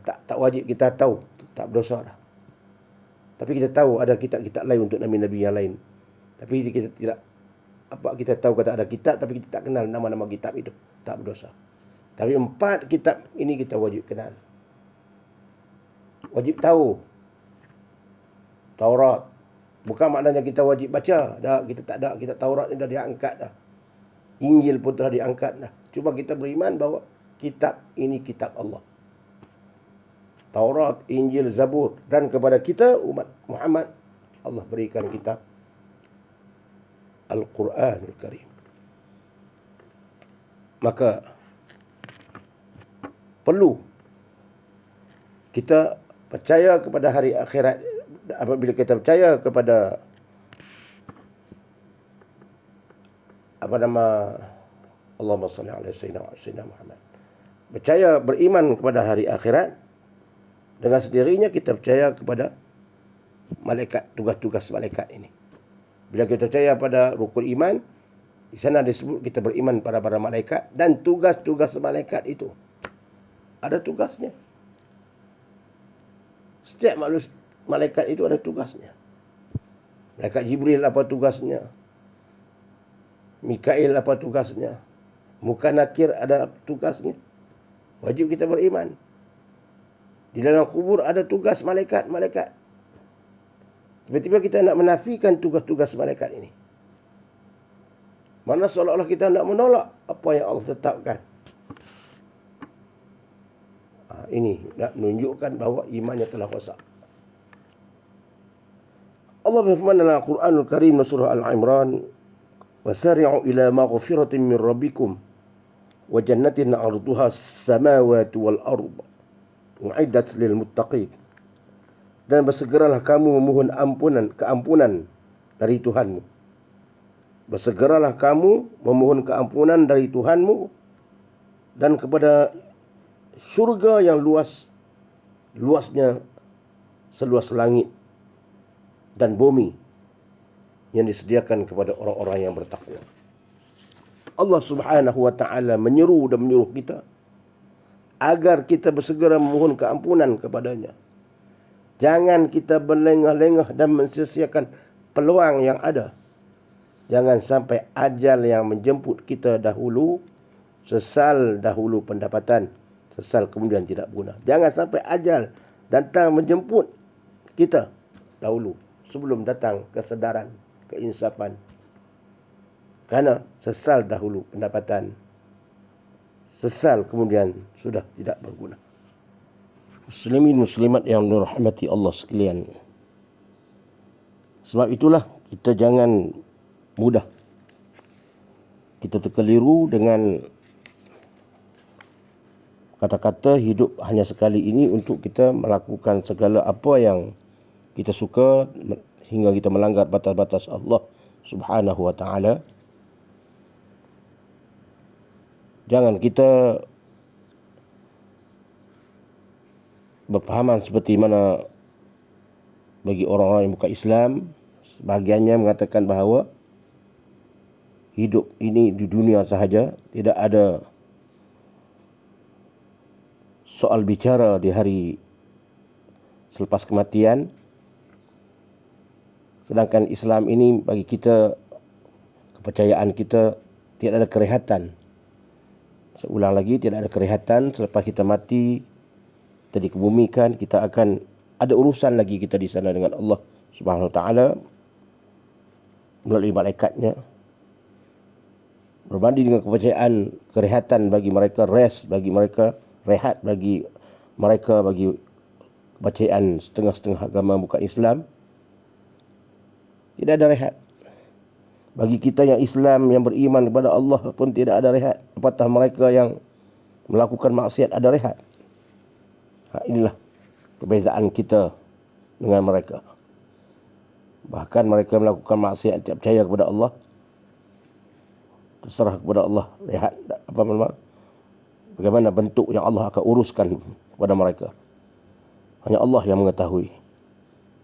S1: tak wajib kita tahu, tak berdosa dah. Tapi kita tahu ada kitab-kitab lain untuk nabi-nabi yang lain. Tapi kita tidak kita tahu kata ada kitab, tapi kita tak kenal nama-nama kitab itu, tak berdosa. Tapi 4 kitab ini kita wajib kenal. Wajib tahu. Taurat. Bukan maknanya kita wajib baca. Dah, kita tak ada. Kita Taurat ni dah diangkat dah. Injil pun telah diangkat dah. Cuma kita beriman bahawa kitab ini kitab Allah. Taurat, Injil, Zabur. Dan kepada kita, umat Muhammad, Allah berikan kitab Al-Quranul Karim. Maka perlu kita percaya kepada hari akhirat. Apabila kita percaya kepada Allahumma salli ala sayyidina Muhammad, percaya, beriman kepada hari akhirat, dengan sendirinya kita percaya kepada malaikat, tugas-tugas malaikat ini. Bila kita percaya pada rukun iman, di sana disebut kita beriman pada para malaikat, dan tugas-tugas malaikat itu ada tugasnya. Setiap malaikat itu ada tugasnya. Malaikat Jibril apa tugasnya? Mikail apa tugasnya? Muka Nakir ada tugasnya. Wajib kita beriman. Di dalam kubur ada tugas malaikat-malaikat. Tiba-tiba kita nak menafikan tugas-tugas malaikat ini. Mana seolah-olah kita nak menolak apa yang Allah tetapkan. Ini nak menunjukkan bahawa imannya telah rosak. Allah berfirman dalam Al-Quranul Karim surah Al-Imran, "Wasari'u ila maghfiratin min rabbikum wa jannatin 'arduha as-samawati wal ardh u'iddat lil muttaqin." Dan bersegeralah kamu memohon keampunan dari Tuhanmu. Bersegeralah kamu memohon keampunan dari Tuhanmu dan kepada syurga yang luasnya seluas langit dan bumi yang disediakan kepada orang-orang yang bertakwa. Allah Subhanahu wa taala menyeru dan menyuruh kita agar kita bersegera memohon keampunan kepadanya. Jangan kita berlengah-lengah dan mensia-siakan peluang yang ada. Jangan sampai ajal yang menjemput kita dahulu, sesal dahulu pendapatan, sesal kemudian tidak guna. Jangan sampai ajal datang menjemput kita dahulu, sebelum datang kesedaran, keinsafan. Kerana sesal dahulu pendapatan, sesal kemudian sudah tidak berguna. Muslimin muslimat yang dirahmati Allah sekalian. Sebab itulah kita jangan mudah kita terkeliru dengan kata-kata hidup hanya sekali ini untuk kita melakukan segala apa yang kita suka hingga kita melanggar batas-batas Allah Subhanahu wa taala. Jangan kita berfahaman seperti mana bagi orang-orang yang bukan Islam, sebahagiannya mengatakan bahawa hidup ini di dunia sahaja, tidak ada soal bicara di hari selepas kematian. Sedangkan Islam ini bagi kita, kepercayaan kita, tidak ada kerehatan. Saya ulang lagi, tidak ada kerehatan. Selepas kita mati, kita dikebumikan, kita akan ada urusan lagi kita di sana dengan Allah Subhanahu Wa Taala melalui malaikatnya. Berbanding dengan kepercayaan kerehatan bagi mereka, rest bagi mereka, rehat bagi mereka, bagi kepercayaan setengah-setengah agama bukan Islam, tidak ada rehat. Bagi kita yang Islam, yang beriman kepada Allah pun tidak ada rehat. Apatah mereka yang melakukan maksiat ada rehat. Inilah perbezaan kita dengan mereka. Bahkan mereka melakukan maksiat, tidak percaya kepada Allah, terserah kepada Allah, rehat bagaimana bentuk yang Allah akan uruskan kepada mereka. Hanya Allah yang mengetahui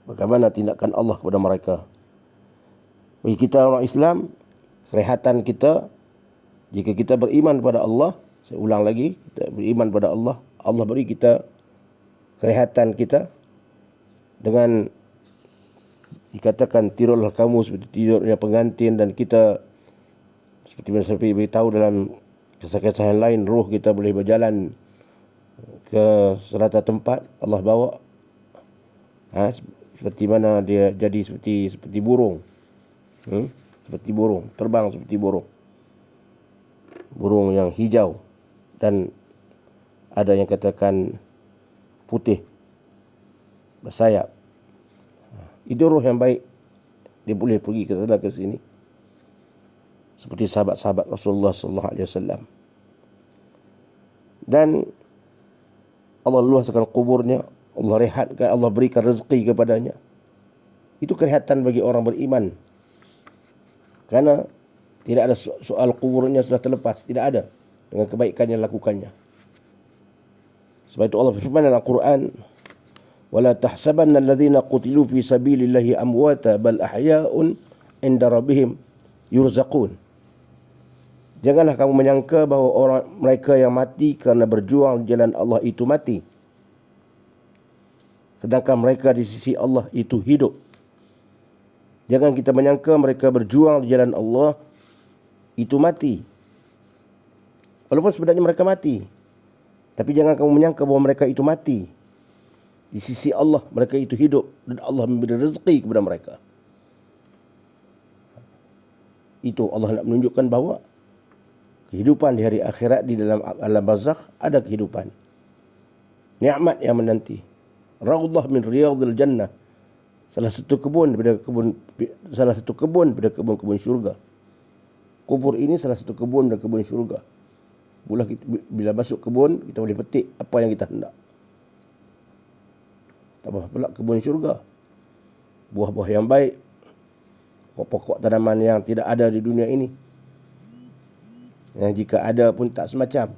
S1: bagaimana tindakan Allah kepada mereka. Bagi kita orang Islam, kerehatan kita, jika kita beriman kepada Allah, saya ulang lagi, kita beriman kepada Allah, Allah beri kita kerehatan kita dengan dikatakan tirulah kamu seperti tidurnya pengantin, dan kita seperti beritahu dalam kisah-kisah yang lain, roh kita boleh berjalan ke serata tempat Allah bawa. seperti mana dia jadi seperti burung. Seperti burung, terbang seperti burung. Burung yang hijau dan ada yang katakan putih bersayap. Itu roh yang baik. Dia boleh pergi ke sana ke sini. Seperti sahabat-sahabat Rasulullah sallallahu alaihi wasallam. Dan Allah luaskan kuburnya, Allah rehatkan, Allah berikan rezeki kepadanya. Itu kerehatan bagi orang beriman. Karena tidak ada soal kuburnya sudah terlepas, tidak ada dengan kebaikan yang lakukannya. Sebab itu Allah berfirman dalam Al-Quran, وَلَا تَحْسَبَنَّ الَّذِينَ قُتِلُوا فِي سَبِيلِ اللَّهِ أَمْوَاتًا بَلْ أَحْيَاءٌ عِنْدَ رَبِّهِمْ يُرْزَقُونَ. Janganlah kamu menyangka bahawa mereka yang mati kerana berjuang di jalan Allah itu mati, sedangkan mereka di sisi Allah itu hidup. Jangan kita menyangka mereka berjuang di jalan Allah itu mati, walaupun sebenarnya mereka mati. Tapi jangan kamu menyangka bahawa mereka itu mati. Di sisi Allah mereka itu hidup dan Allah memberi rezeki kepada mereka. Itu Allah nak menunjukkan bahawa kehidupan di hari akhirat, di dalam alam barzakh ada kehidupan. Nikmat yang menanti. Raudhah min riyadil jannah. Salah satu kebun daripada kebun syurga. Kubur ini salah satu kebun dari kebun syurga. Bila masuk kebun, kita boleh petik apa yang kita hendak. Tak apa pula kebun syurga. Buah-buah yang baik, pokok-pokok tanaman yang tidak ada di dunia ini, yang jika ada pun tak semacam.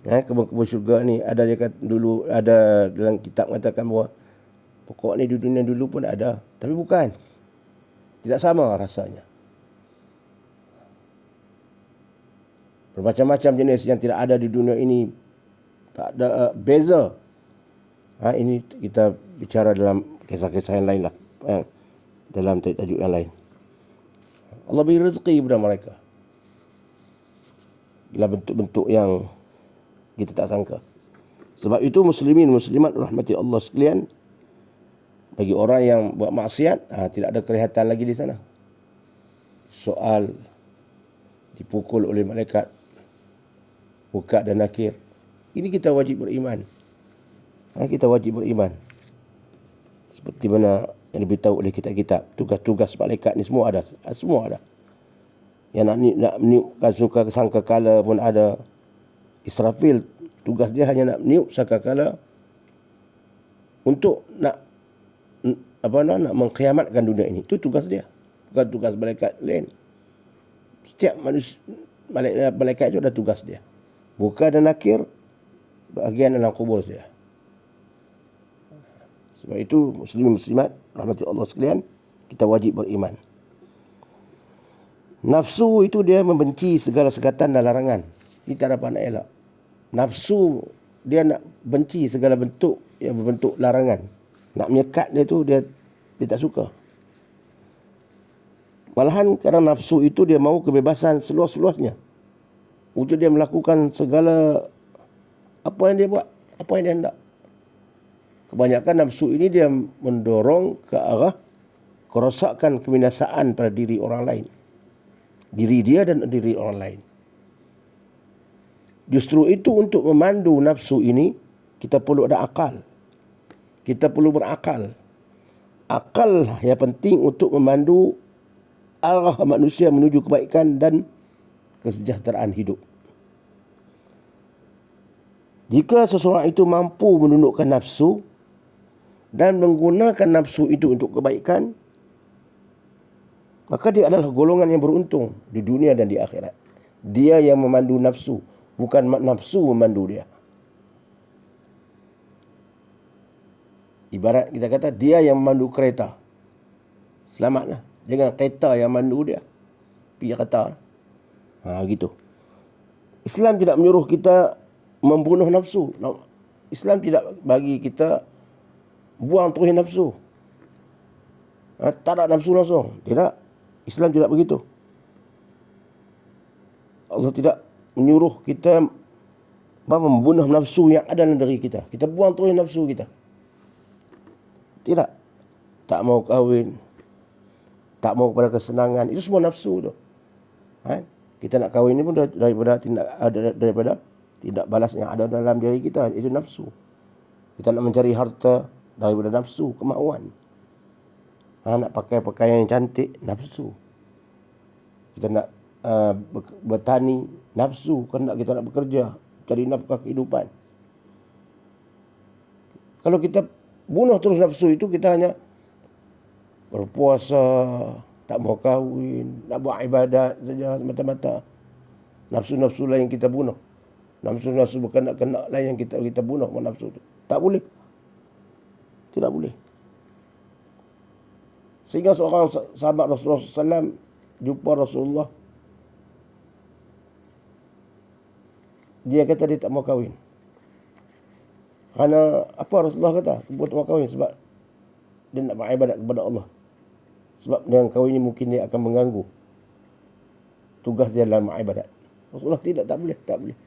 S1: Kebun-kebun syurga ni ada, dia kata dulu ada dalam kitab mengatakan bahawa pokok ni di dunia dulu pun ada, tapi bukan. Tidak sama rasanya. Bermacam-macam jenis yang tidak ada di dunia ini. Tak ada beza. Ini kita bicara dalam kisah-kisah yang lain lah. Dalam tajuk yang lain. Allah beri rezeki kepada mereka. Dalam bentuk-bentuk yang kita tak sangka. Sebab itu muslimin, muslimat rahmati Allah sekalian, bagi orang yang buat maksiat, tidak ada kelihatan lagi di sana. Soal dipukul oleh malaikat, Munkar dan Nakir. Ini kita wajib beriman. Kita wajib beriman. Seperti mana yang diberitahu oleh kitab-kitab. Tugas-tugas malaikat ni semua ada. Semua ada. Yang nak meniupkan sangka kala pun ada. Israfil, tugas dia hanya nak meniup sangka kala untuk nak mengkiamatkan dunia ini. Itu tugas dia. Bukan tugas malaikat lain. Setiap manusia, malaikat itu ada tugas dia. Munkar dan Nakir bahagian dalam kubur dia. Sebab itu muslim muslimat rahmati Allah sekalian, kita wajib beriman. Nafsu itu dia membenci segala sekatan dan larangan. Ini tak dapat nak elak. Nafsu dia nak benci segala bentuk yang berbentuk larangan. Nak menyekat dia tu dia tak suka. Malahan kerana nafsu itu dia mahu kebebasan seluas-luasnya. Untuk dia melakukan segala apa yang dia buat, apa yang dia hendak. Kebanyakan nafsu ini dia mendorong ke arah kerosakan, kebinasaan pada diri orang lain. Diri dia dan diri orang lain. Justru itu untuk memandu nafsu ini, kita perlu ada akal. Kita perlu berakal. Akal yang penting untuk memandu arah manusia menuju kebaikan dan kesejahteraan hidup. Jika seseorang itu mampu menundukkan nafsu dan menggunakan nafsu itu untuk kebaikan, maka dia adalah golongan yang beruntung di dunia dan di akhirat. Dia yang memandu nafsu, bukan nafsu memandu dia. Ibarat kita kata dia yang memandu kereta, selamatlah. Jangan kereta yang memandu dia pergi kereta. Gitu. Islam tidak menyuruh kita membunuh nafsu. Islam tidak bagi kita buang terus nafsu. Tak ada nafsu langsung. Tidak. Islam tidak begitu. Allah tidak menyuruh kita membunuh nafsu yang ada dalam diri kita. Kita buang terus nafsu kita. Tidak. tak mau kahwin, tak mau kepada kesenangan, itu semua nafsu tu. Kita nak kahwin ni pun daripada tindak balas yang ada dalam diri kita, itu nafsu. Kita nak mencari harta daripada nafsu, kemahuan. Nak pakai pakaian yang cantik, nafsu. Kita nak bertani, nafsu. Kita nak bekerja, cari nafkah kehidupan. Kalau kita bunuh terus nafsu itu, kita hanya berpuasa, tak mau kahwin, nak buat ibadat saja semata-mata. Nafsu-nafsu lain kita bunuh. Nafsu-nafsu berkenak-kenak lain yang kita bunuh nafsu itu. Tak boleh. Tidak boleh. Sehingga seorang sahabat Rasulullah SAW jumpa Rasulullah. Dia kata dia tak mau kahwin. Kerana apa Rasulullah kata? Dia tak mau kahwin sebab dia nak beribadat kepada Allah. Sebab dengan kahwin ini mungkin dia akan mengganggu tugas dia dalam ibadat. Rasulullah tak boleh.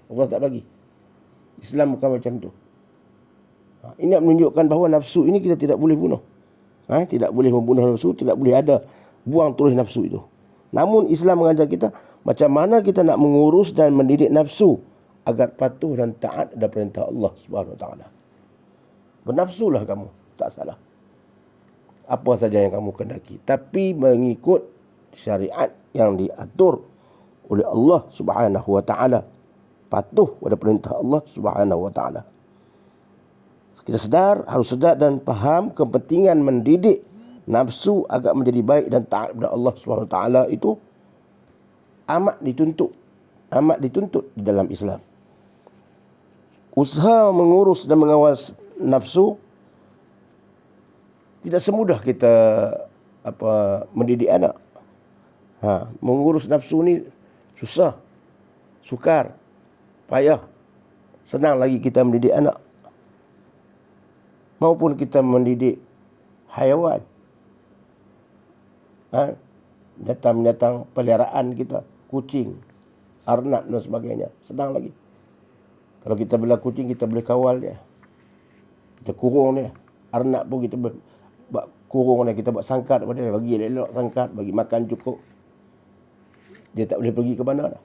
S1: Allah tak bagi. Islam bukan macam tu. Ini menunjukkan bahawa nafsu ini kita tidak boleh bunuh. Tidak boleh membunuh nafsu, tidak boleh ada buang terus nafsu itu. Namun Islam mengajar kita macam mana kita nak mengurus dan mendidik nafsu agar patuh dan taat pada perintah Allah Subhanahu Wa Taala. Bernafsulah kamu, tak salah. Apa saja yang kamu kendaki, tapi mengikut syariat yang diatur oleh Allah Subhanahu Wa Taala, patuh pada perintah Allah Subhanahu Wa Taala. Kita harus sedar dan faham kepentingan mendidik nafsu agar menjadi baik dan taat kepada Allah Subhanahu Wa Taala itu amat dituntut di dalam Islam. Usaha mengurus dan mengawal nafsu tidak semudah kita mendidik anak. Mengurus nafsu ni susah, sukar, payah. Senang lagi kita mendidik anak. Maupun kita mendidik haiwan. Binatang-binatang peliharaan kita, kucing, arnab dan sebagainya. Senang lagi. Kalau kita bela kucing, kita boleh kawal dia. Kita kurung dia. Arnab pun kita buat kurung dia, kita buat sangkat pada dia, bagi elok sangkat, bagi makan cukup. Dia tak boleh pergi ke mana dah.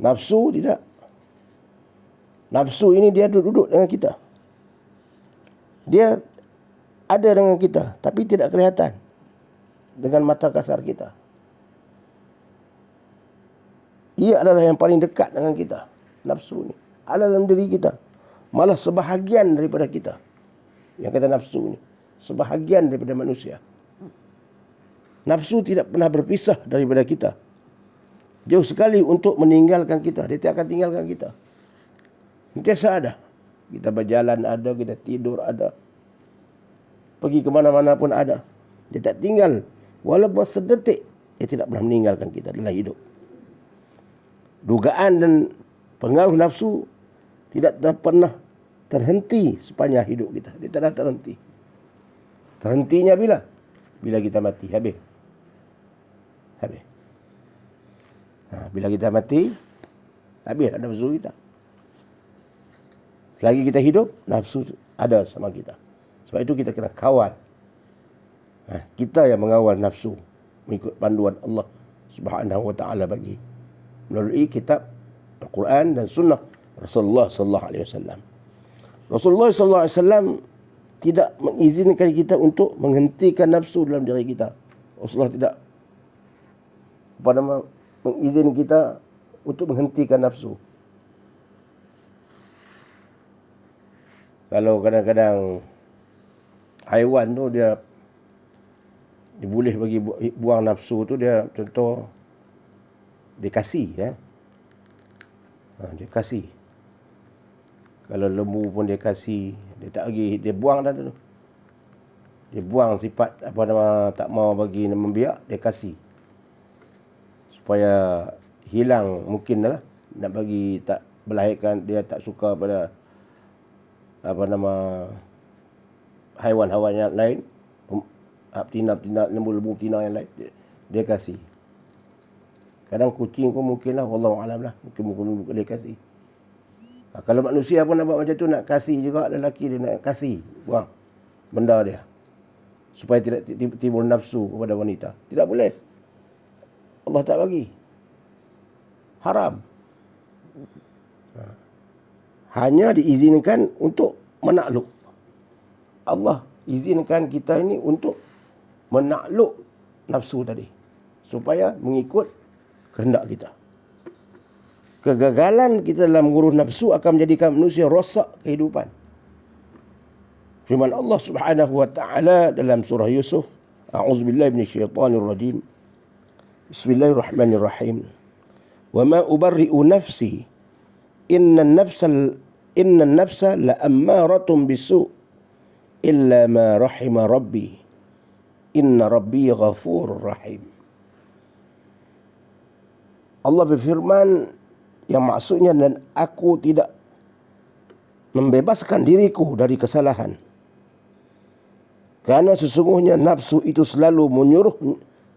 S1: Nafsu tidak. Nafsu ini dia duduk dengan kita. Dia ada dengan kita, tapi tidak kelihatan dengan mata kasar kita. Ia adalah yang paling dekat dengan kita. Nafsu ini ada dalam diri kita. Malah sebahagian daripada kita. Yang kata nafsu ini sebahagian daripada manusia. Nafsu tidak pernah berpisah daripada kita. Jauh sekali untuk meninggalkan kita. Dia tidak akan tinggalkan kita. Sentiasa ada. Kita berjalan ada, kita tidur ada. Pergi ke mana-mana pun ada. Dia tak tinggal. Walaupun sedetik, dia tidak pernah meninggalkan kita dalam hidup. Dugaan dan pengaruh nafsu tidak pernah terhenti sepanjang hidup kita. Dia tak ada terhenti. Terhentinya bila? Bila kita mati. Habis. Bila kita mati, habis nafsu kita. Selagi kita hidup, nafsu ada sama kita. Sebab itu kita kena kawal. Kita yang mengawal nafsu mengikut panduan Allah Subhanahu Wa Taala bagi melalui kitab Al-Quran dan sunnah Rasulullah sallallahu alaihi wasallam. Rasulullah sallallahu alaihi wasallam tidak mengizinkan kita untuk menghentikan nafsu dalam diri kita. Rasulullah tidak mengizinkan kita untuk menghentikan nafsu. Kalau kadang-kadang haiwan tu dia boleh bagi buang nafsu tu, dia contoh dia kasih dia kasih. Kalau lembu pun dia kasih, dia tak lagi, dia buang dah tu. Dia buang sifat tak mau bagi membiak, dia kasih. Supaya hilang mungkin lah nak bagi tak berlahirkan, dia tak suka pada haiwan-haiwan yang lain, betina, lembu-lembu betina yang lain, dia kasih. Kadang kucing pun mungkinlah, wallahualam lah, mungkin dia kasih. Kalau manusia pun nak buat macam tu, nak kasih juga, lelaki dia nak kasih, buang. benda dia, supaya tidak timbul nafsu kepada wanita. Tidak boleh. Allah tak bagi. Haram. Hanya diizinkan untuk menakluk. Allah izinkan kita ini untuk menakluk nafsu tadi, supaya mengikut kehendak kita. Kegagalan kita dalam mengurus nafsu akan menjadikan manusia rosak kehidupan. Firman Allah Subhanahu wa taala dalam surah Yusuf, a'udzubillahi minasyaitonir rajim. Bismillahirrahmanirrahim. Wa ma ubarri'u nafsi innan nafsa la'ammaratun bisu' illa ma rahima rabbi inna rabbi ghafurur rahim. Allah berfirman yang maksudnya, dan aku tidak membebaskan diriku dari kesalahan, kerana sesungguhnya nafsu itu selalu menyuruh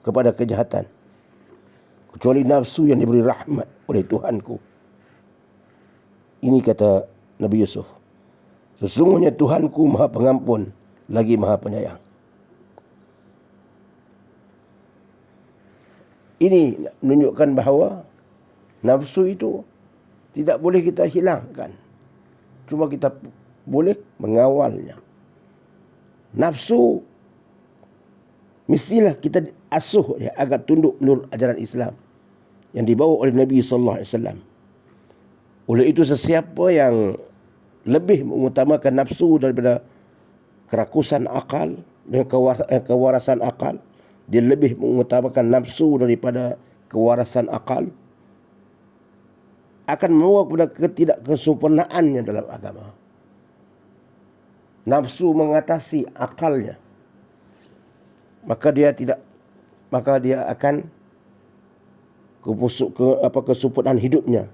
S1: kepada kejahatan, kecuali nafsu yang diberi rahmat oleh Tuhanku. Ini kata Nabi Yusuf. Sesungguhnya Tuhanku Maha Pengampun lagi Maha Penyayang. Ini menunjukkan bahawa nafsu itu tidak boleh kita hilangkan. Cuma kita boleh mengawalnya. Nafsu mestilah kita asuh dia agar tunduk menurut ajaran Islam yang dibawa oleh Nabi sallallahu alaihi wasallam. Oleh itu, sesiapa yang lebih mengutamakan nafsu daripada kerakusan akal dan kewarasan akal, dia lebih mengutamakan nafsu daripada kewarasan akal, akan membawa kepada ketidakkesempurnaannya dalam agama. Nafsu mengatasi akalnya, maka dia akan kesempurnaan hidupnya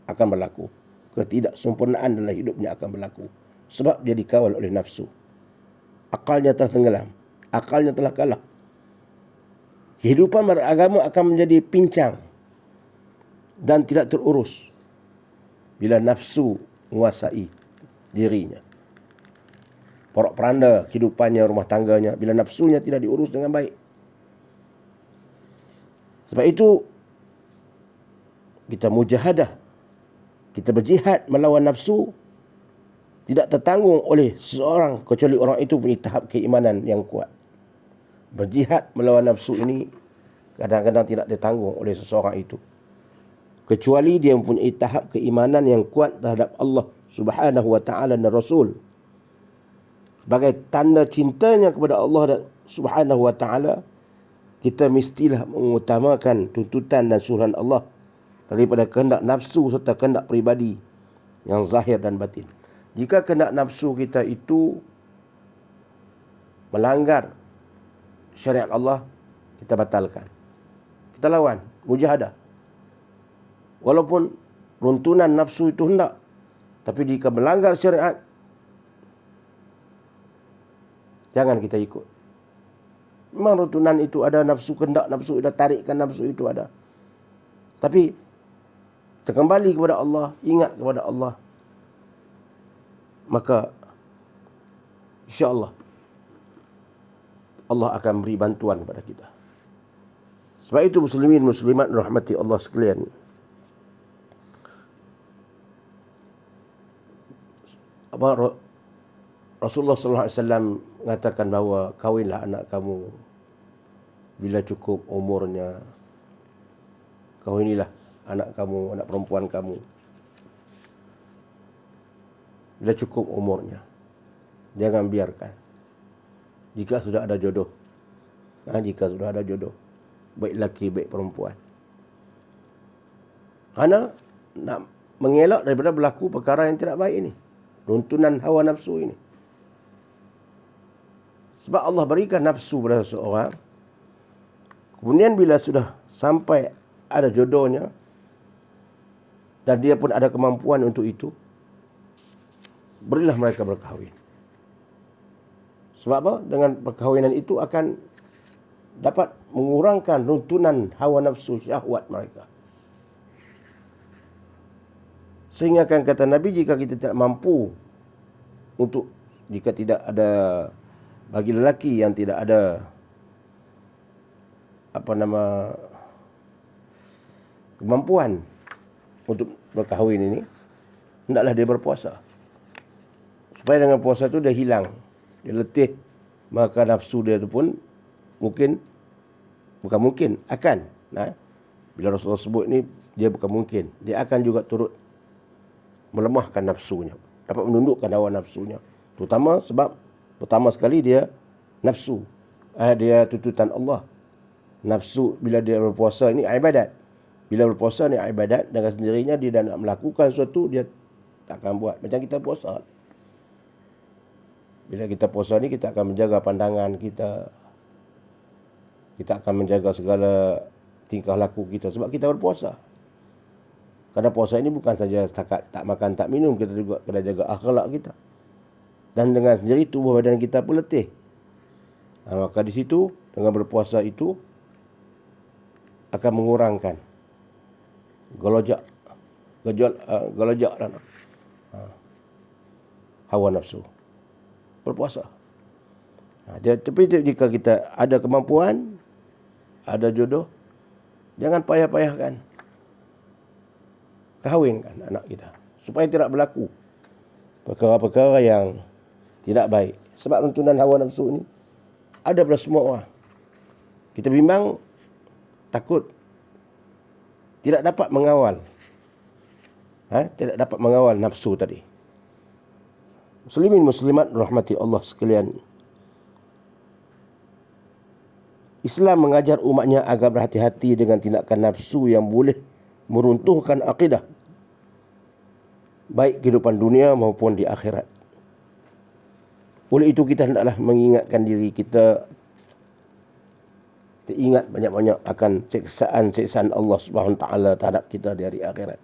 S1: akan berlaku. Ketidaksempurnaan dalam hidupnya akan berlaku. Sebab dia dikawal oleh nafsu. Akalnya telah tenggelam. Akalnya telah kalah. Kehidupan beragama akan menjadi pincang dan tidak terurus bila nafsu menguasai dirinya. Porak-poranda kehidupannya, rumah tangganya, bila nafsunya tidak diurus dengan baik. Sebab itu, kita mujahadah, kita berjihad melawan nafsu, tidak tertanggung oleh seseorang kecuali orang itu punya tahap keimanan yang kuat. Berjihad melawan nafsu ini kadang-kadang tidak ditanggung oleh seseorang itu, kecuali dia mempunyai tahap keimanan yang kuat terhadap Allah Subhanahu wa taala dan Rasul. Sebagai tanda cintanya kepada Allah Subhanahu wa taala, kita mestilah mengutamakan tuntutan dan suruhan Allah daripada kehendak nafsu serta kehendak peribadi yang zahir dan batin. Jika kehendak nafsu kita itu melanggar syariat Allah, kita batalkan. Kita lawan, mujahadah. Walaupun runtunan nafsu itu hendak, tapi jika melanggar syariat, jangan kita ikut. Memang runtunan itu ada, nafsu kehendak, nafsu ada, tarikan nafsu itu ada. Tapi kita kembali kepada Allah, ingat kepada Allah, maka insya-Allah Allah akan beri bantuan kepada kita. Sebab itu muslimin muslimat rahmati Allah sekalian, Rasulullah sallallahu alaihi wasallam mengatakan bahawa kahwinlah anak kamu bila cukup umurnya. Kahwinilah anak kamu, anak perempuan kamu bila cukup umurnya. Jangan biarkan. Jika sudah ada jodoh, baik laki baik perempuan, kerana nak mengelak daripada berlaku perkara yang tidak baik ini, runtunan hawa nafsu ini. Sebab Allah berikan nafsu pada seseorang, kemudian bila sudah sampai ada jodohnya dan dia pun ada kemampuan untuk itu, berilah mereka berkahwin. Sebab apa? Dengan perkahwinan itu akan dapat mengurangkan runtunan hawa nafsu syahwat mereka. Sehingga kan kata Nabi, jika kita tidak mampu jika tidak ada Bagi lelaki yang tidak ada kemampuan untuk berkahwin ini, hendaklah dia berpuasa. Supaya dengan puasa itu dia hilang, dia letih, maka nafsu dia itu pun akan. Bila Rasulullah sebut ni, dia bukan mungkin, dia akan juga turut melemahkan nafsunya, dapat menundukkan hawa nafsunya. Terutama sebab pertama sekali dia nafsu, dia tuntutan Allah. Nafsu bila dia berpuasa ini ibadat. Bila berpuasa ni ibadat, dengan sendirinya dia dah nak melakukan sesuatu, dia tak akan buat. Macam kita puasa. Bila kita puasa ni, kita akan menjaga pandangan kita. Kita akan menjaga segala tingkah laku kita sebab kita berpuasa. Kerana puasa ini bukan saja setakat tak makan, tak minum, kita juga kena jaga akhlak kita. Dan dengan sendiri tubuh badan kita pun letih. Maka di situ, dengan berpuasa itu akan mengurangkan gelojak dan hawa nafsu. Berpuasa. Tapi jika kita ada kemampuan, ada jodoh, jangan payah-payahkan kahwinkan anak kita, supaya tidak berlaku perkara-perkara yang tidak baik. Sebab runtunan hawa nafsu ini ada pada semua orang. Kita bimbang, takut tidak dapat mengawal, tidak dapat mengawal nafsu tadi. Muslimin muslimat rahmati Allah sekalian, Islam mengajar umatnya agar berhati-hati dengan tindakan nafsu yang boleh meruntuhkan akidah, baik kehidupan dunia maupun di akhirat. Oleh itu kita hendaklah mengingatkan diri kita, ingat banyak-banyak akan siksaan Allah Subhanahu Wa Taala terhadap kita di hari akhirat.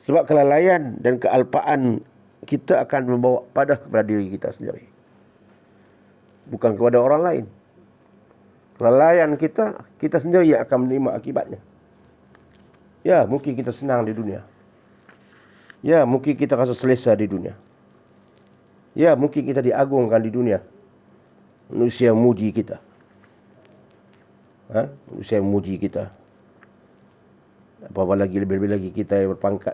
S1: Sebab kelalaian dan kealpaan kita akan membawa kepada diri kita sendiri, bukan kepada orang lain. Kelalaian kita sendiri yang akan menerima akibatnya. Ya, mungkin kita senang di dunia. Ya, mungkin kita rasa selesa di dunia. Ya, mungkin kita diagungkan di dunia. Manusia memuji kita. Manusia memuji kita. Apa-apa lagi, lebih-lebih lagi kita yang berpangkat.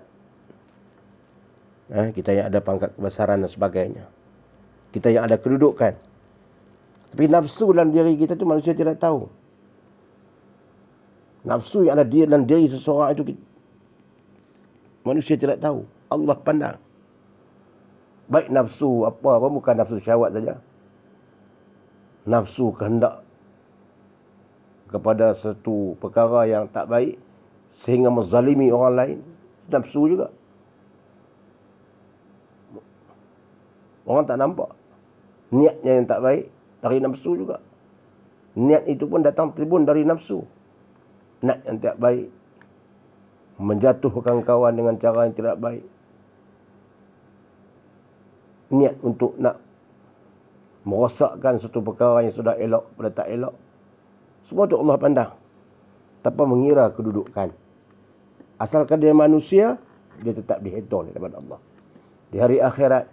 S1: Kita yang ada pangkat kebesaran dan sebagainya. Kita yang ada kedudukan. Tapi nafsu dalam diri kita tu manusia tidak tahu. Nafsu yang ada dalam diri seseorang itu manusia tidak tahu. Allah pandang. Baik nafsu apa bukan nafsu syahwat saja. Nafsu kehendak kepada satu perkara yang tak baik sehingga menzalimi orang lain, nafsu juga. Orang tak nampak niatnya yang tak baik, dari nafsu juga. Niat itu pun datang tribun dari nafsu. Niat yang tidak baik, menjatuhkan kawan dengan cara yang tidak baik, niat untuk nak merosakkan satu perkara yang sudah elok pada tak elok. Semua itu Allah pandang tanpa mengira kedudukan. Asalkan dia manusia, dia tetap dihitung di hadapan Allah. Di hari akhirat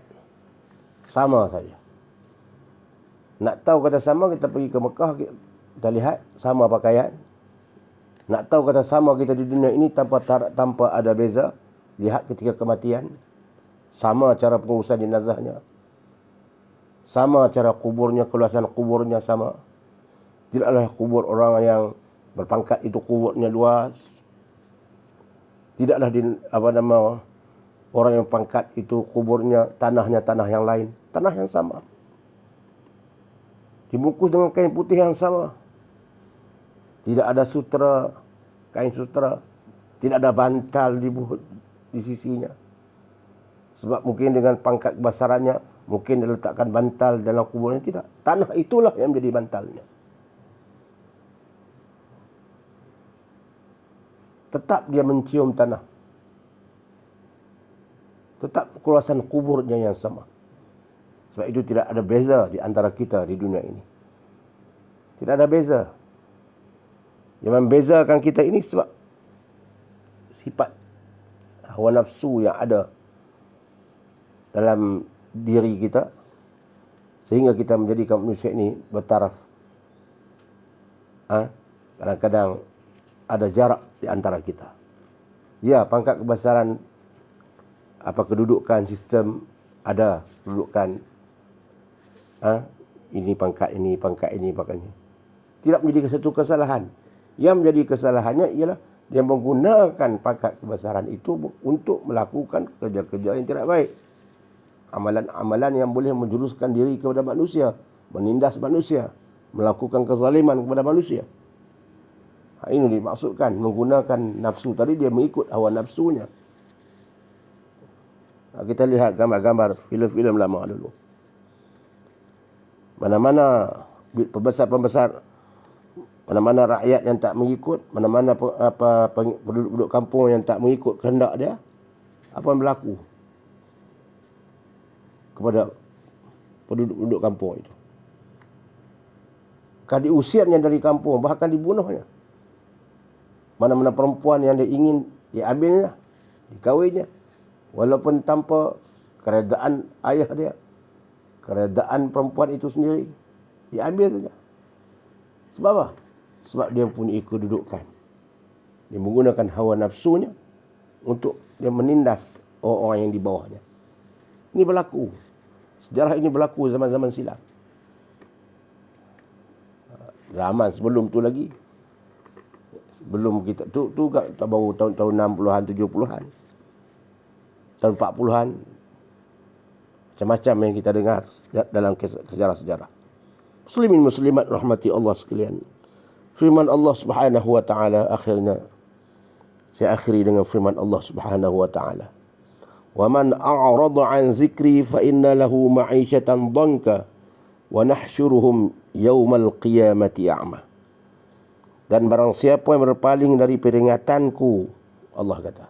S1: sama saja. Nak tahu kata sama, kita pergi ke Mekah, kita lihat sama pakaian. Nak tahu kata sama kita di dunia ini tanpa ada beza, lihat ketika kematian. Sama cara pengurusan jenazahnya. Sama cara kuburnya, keluasan kuburnya sama. Tidaklah kubur orang yang berpangkat itu kuburnya luas. Tidaklah orang yang pangkat itu kuburnya tanah yang lain. Tanah yang sama. Dibungkus dengan kain putih yang sama. Tidak ada sutera, kain sutera. Tidak ada bantal di sisinya. Sebab mungkin dengan pangkat kebesarannya, mungkin dia letakkan bantal dalam kuburnya. Tidak. Tanah itulah yang menjadi bantalnya. Tetap dia mencium tanah. Tetap keluasan kuburnya yang sama. Sebab itu tidak ada beza di antara kita di dunia ini. Tidak ada beza. Yang membezakan kita ini sebab sifat hawa nafsu yang ada dalam diri kita. Sehingga kita menjadikan manusia ini bertaraf. Kadang-kadang ada jarak di antara kita. Ya, pangkat kebesaran, kedudukan sistem ada kedudukan. Ini pangkat ini, pangkat ini, pangkat ini. Tidak menjadi satu kesalahan. Yang menjadi kesalahannya ialah dia menggunakan pangkat kebesaran itu untuk melakukan kerja-kerja yang tidak baik. Amalan-amalan yang boleh menjuruskan diri kepada manusia, menindas manusia, melakukan kezaliman kepada manusia. Ini dimaksudkan menggunakan nafsu tadi, dia mengikut hawa nafsunya. Kita lihat gambar-gambar filem-filem lama dulu. Mana-mana pembesar-pembesar, mana-mana rakyat yang tak mengikut, mana-mana penduduk kampung yang tak mengikut kehendak dia, apa yang berlaku kepada penduduk kampung itu? Kan diusirnya dari kampung, bahkan dibunuhnya. Mana-mana perempuan yang dia ingin, diambilnya, dikawinnya, walaupun tanpa keredaan ayah dia, keredaan perempuan itu sendiri, diambil saja. Sebab apa? Sebab dia mempunyai kedudukan. Dia menggunakan hawa nafsunya untuk dia menindas orang-orang yang di bawahnya. Ini berlaku. Sejarah ini berlaku zaman-zaman silam. Zaman sebelum tu lagi. Sebelum kita tu baru tahun 60-an, 70-an. Tahun 40-an. Macam-macam yang kita dengar dalam sejarah-sejarah. Muslimin muslimat rahmati Allah sekalian. Firman Allah Subhanahu wa taala akhirnya, saya akhiri dengan firman Allah Subhanahu wa taala. وَمَنْ أَعْرَضَ عَنْ ذِكْرِي فَإِنَّ لَهُ مَعِيشَةً ضَنْكًا وَنَحْشُرُهُمْ يَوْمَ الْقِيَامَةِ أَعْمَى. Dan barang siapa yang berpaling dari peringatanku, Allah kata.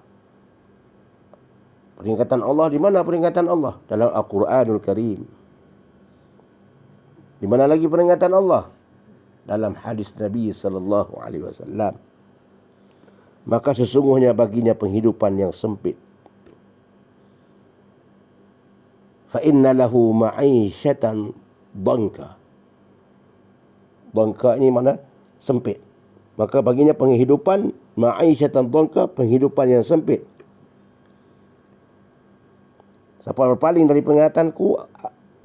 S1: Peringatan Allah, di mana peringatan Allah? Dalam Al-Quranul Karim. Di mana lagi peringatan Allah? Dalam hadis Nabi sallallahu alaihi wasallam. Maka sesungguhnya baginya penghidupan yang sempit. Fa inna lahu ma'isyatan dhanka. Dhanka ini mana? Sempit. Maka baginya penghidupan ma'isyatan dhanka, penghidupan yang sempit. Siapa berpaling dari peringatanku,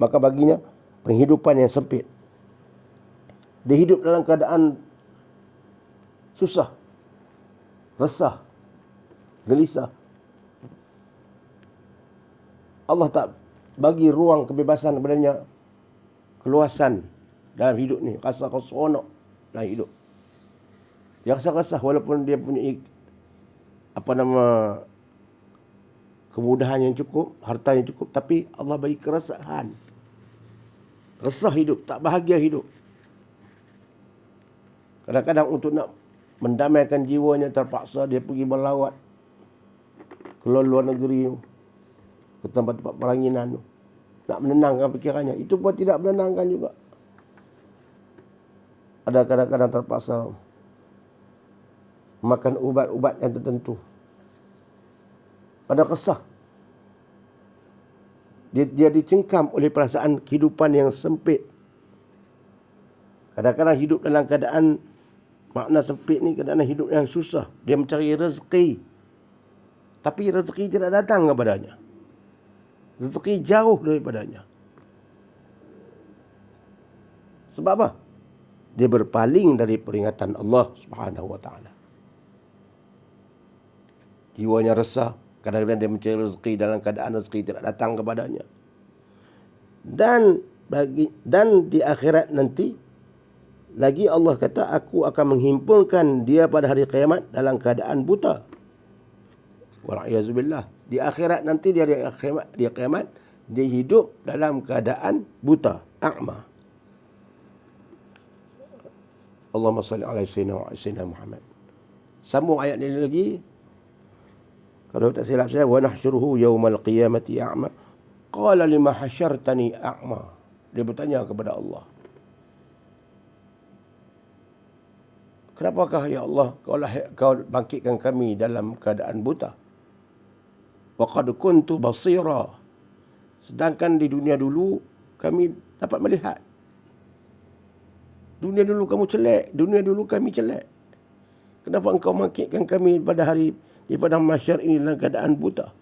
S1: maka baginya penghidupan yang sempit. Dia hidup dalam keadaan susah, resah, gelisah. Allah tak bagi ruang kebebasan kepadanya, keluasan dalam hidup ni, rasa seronok dalam hidup. Dia rasa walaupun dia punya kemudahan yang cukup, harta yang cukup, tapi Allah bagi keresahan. Resah hidup, tak bahagia hidup. Kadang-kadang untuk nak mendamaikan jiwanya, terpaksa dia pergi melawat ke luar negeri, ke tempat-tempat peranginan, nak menenangkan fikirannya. Itu pun tidak menenangkan juga. Ada kadang-kadang terpaksa makan ubat-ubat yang tertentu. Pada kesah. Dia dicengkam oleh perasaan kehidupan yang sempit. Kadang-kadang hidup dalam keadaan, makna sempit ni kadang-kadang hidup yang susah. Dia mencari rezeki, tapi rezeki tidak datang kepadanya. Rezeki jauh daripadanya. Sebab apa? Dia berpaling dari peringatan Allah Subhanahu wa taala. Jiwanya resah, kadang-kadang dia mencari rezeki dalam keadaan rezeki tidak datang kepadanya. Dan di akhirat nanti lagi Allah kata, aku akan menghimpunkan dia pada hari kiamat dalam keadaan buta. Wal'iyazubillah. Di akhirat nanti dia kiamat, dia hidup dalam keadaan buta, a'ma. Allahumma salli ala sayyidina Muhammad. Sambung ayat ini lagi. Kalau tak silap saya, wa nahsyuruhu yaumal qiyamati a'ma. Qala lima hasyartani a'ma. Dia bertanya kepada Allah, kenapakah ya Allah kau bangkitkan kami dalam keadaan buta? Wa qad kuntu basira. Sedangkan di dunia dulu kami dapat melihat. Dunia dulu kamu celak, dunia dulu kami celak. Kenapa engkau bangkitkan kami pada hari di padang mahsyar ini dalam keadaan buta?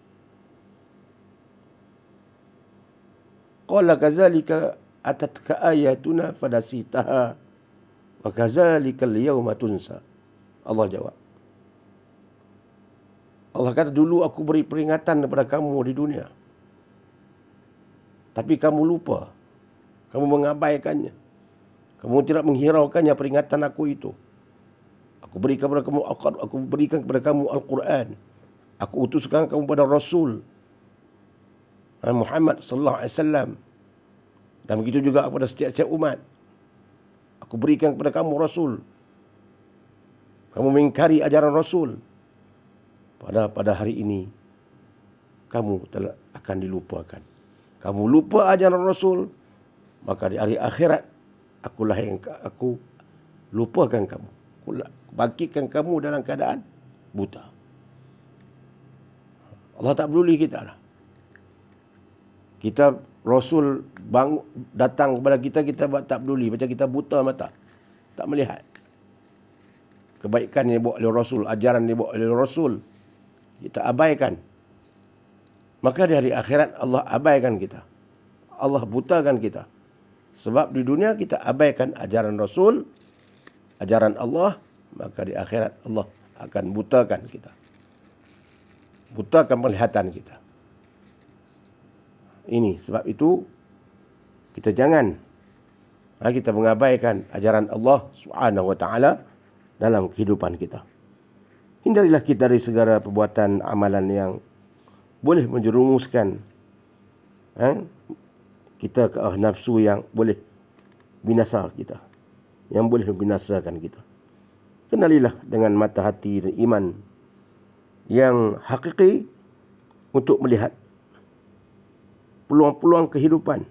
S1: Qala kadzalika atatka ayatuna fadasitaha wa kadzalika al-yawma tunsa. Allah jawab. Allah kata, dulu aku beri peringatan kepada kamu di dunia, tapi kamu lupa. Kamu mengabaikannya. Kamu tidak menghiraukannya peringatan aku itu. Aku berikan kepada kamu Al-Quran. Aku utuskan kamu pada Rasul Muhammad sallallahu alaihi wasallam. Dan begitu juga kepada setiap-setiap umat. Aku berikan kepada kamu Rasul. Kamu mengingkari ajaran Rasul. Pada hari ini kamu telah akan dilupakan. Kamu lupa ajaran Rasul, maka di hari akhirat akulah yang aku lupakan kamu. Aku bangkitkan kamu dalam keadaan buta. Allah tak peduli kita dah. Kita Rasul datang kepada kita, kita tak peduli. Macam kita buta mata, tak melihat kebaikan yang dibawa oleh Rasul, ajaran yang dibawa oleh Rasul, kita abaikan. Maka di hari akhirat Allah abaikan kita. Allah butakan kita. Sebab di dunia kita abaikan ajaran Rasul, ajaran Allah, maka di akhirat Allah akan butakan kita. Butakan penglihatan kita. Ini sebab itu kita jangan kita mengabaikan ajaran Allah Subhanahu wa taala dalam kehidupan kita. Hindarilah kita dari segala perbuatan amalan yang boleh menjerumuskan kita ke arah nafsu yang boleh binasa kita, yang boleh membinasakan kita. Kenalilah dengan mata hati dan iman yang hakiki untuk melihat peluang-peluang kehidupan,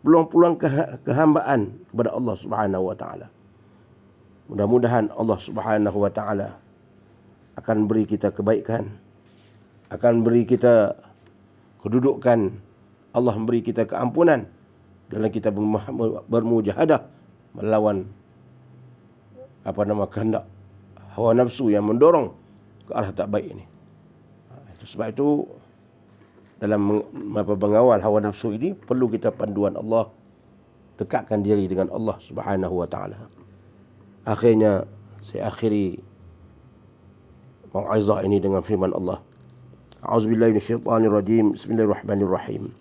S1: peluang-peluang kehambaan kepada Allah Subhanahu wa taala. Mudah-mudahan Allah Subhanahu wa taala akan beri kita kebaikan, akan beri kita kedudukan, Allah memberi kita keampunan dalam kita bermujahadah melawan kehendak hawa nafsu yang mendorong ke arah tak baik ini. Sebab itu dalam mengawal hawa nafsu ini perlu kita panduan Allah, dekatkan diri dengan Allah Subhanahu wa taala. Akhirnya saya akhiri mau'izah ini dengan firman Allah. A'udzubillahi minasyaitonirrajim. Bismillahirrahmanirrahim.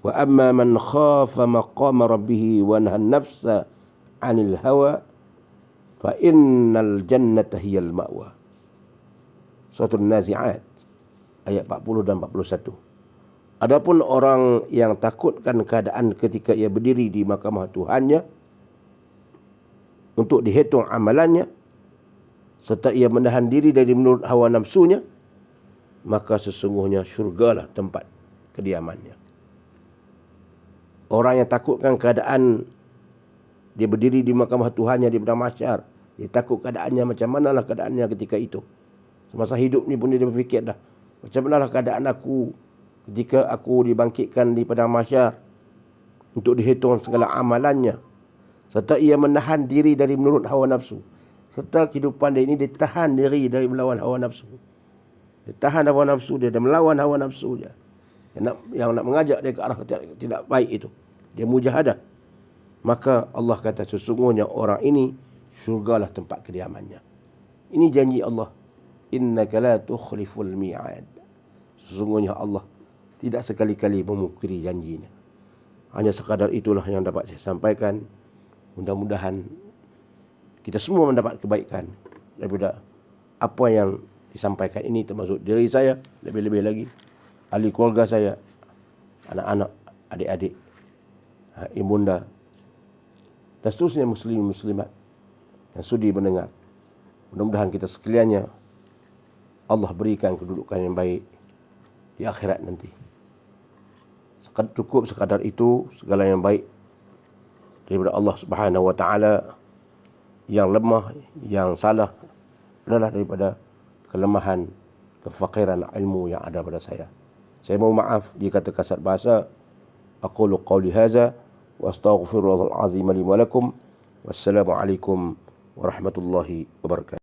S1: Wa amma man khafa maqama rabbih wa nahaa an-nafsa 'anil hawa fa innal jannata hiyal ma'wa. Surah An-Nazi'at ayat 40 dan 41. Adapun orang yang takutkan keadaan ketika ia berdiri di mahkamah Tuhannya untuk dihitung amalannya, serta ia menahan diri dari menurut hawa nafsunya, maka sesungguhnya syurgalah tempat kediamannya. Orang yang takutkan keadaan dia berdiri di mahkamah Tuhannya di padang mahsyar, dia takut keadaannya macam manalah keadaannya ketika itu. Semasa hidup ni pun dia berfikir dah, macam manalah keadaan aku ketika aku dibangkitkan di padang mahsyar untuk dihitung segala amalannya, serta ia menahan diri dari menurut hawa nafsu. Serta kehidupan dia ini dia tahan diri dari melawan hawa nafsu. Dia tahan hawa nafsu dia dan melawan hawa nafsu dia. Yang nak mengajak dia ke arah tidak baik itu. Dia mujahadah. Maka Allah kata sesungguhnya orang ini syurgalah tempat kediamannya. Ini janji Allah. Innaka la tukhliful mi'ad. Sesungguhnya Allah tidak sekali-kali memungkiri janjinya. Hanya sekadar itulah yang dapat saya sampaikan. Mudah-mudahan kita semua mendapat kebaikan daripada apa yang disampaikan ini, termasuk diri saya, lebih-lebih lagi ahli keluarga saya, anak-anak, adik-adik, ibunda, dan seterusnya muslim-muslimat yang sudi mendengar. Mudah-mudahan kita sekaliannya Allah berikan kedudukan yang baik di akhirat nanti. Cukup sekadar itu, segala yang baik daripada Allah Subhanahu wa taala. Yang lemah, yang salah adalah daripada kelemahan, kefakiran ilmu yang ada pada saya. Saya mohon maaf jika terkasar bahasa. Aqulu qawli hadza wa astaghfirullahal azim li wa lakum. Wassalamualaikum warahmatullahi wabarakatuh.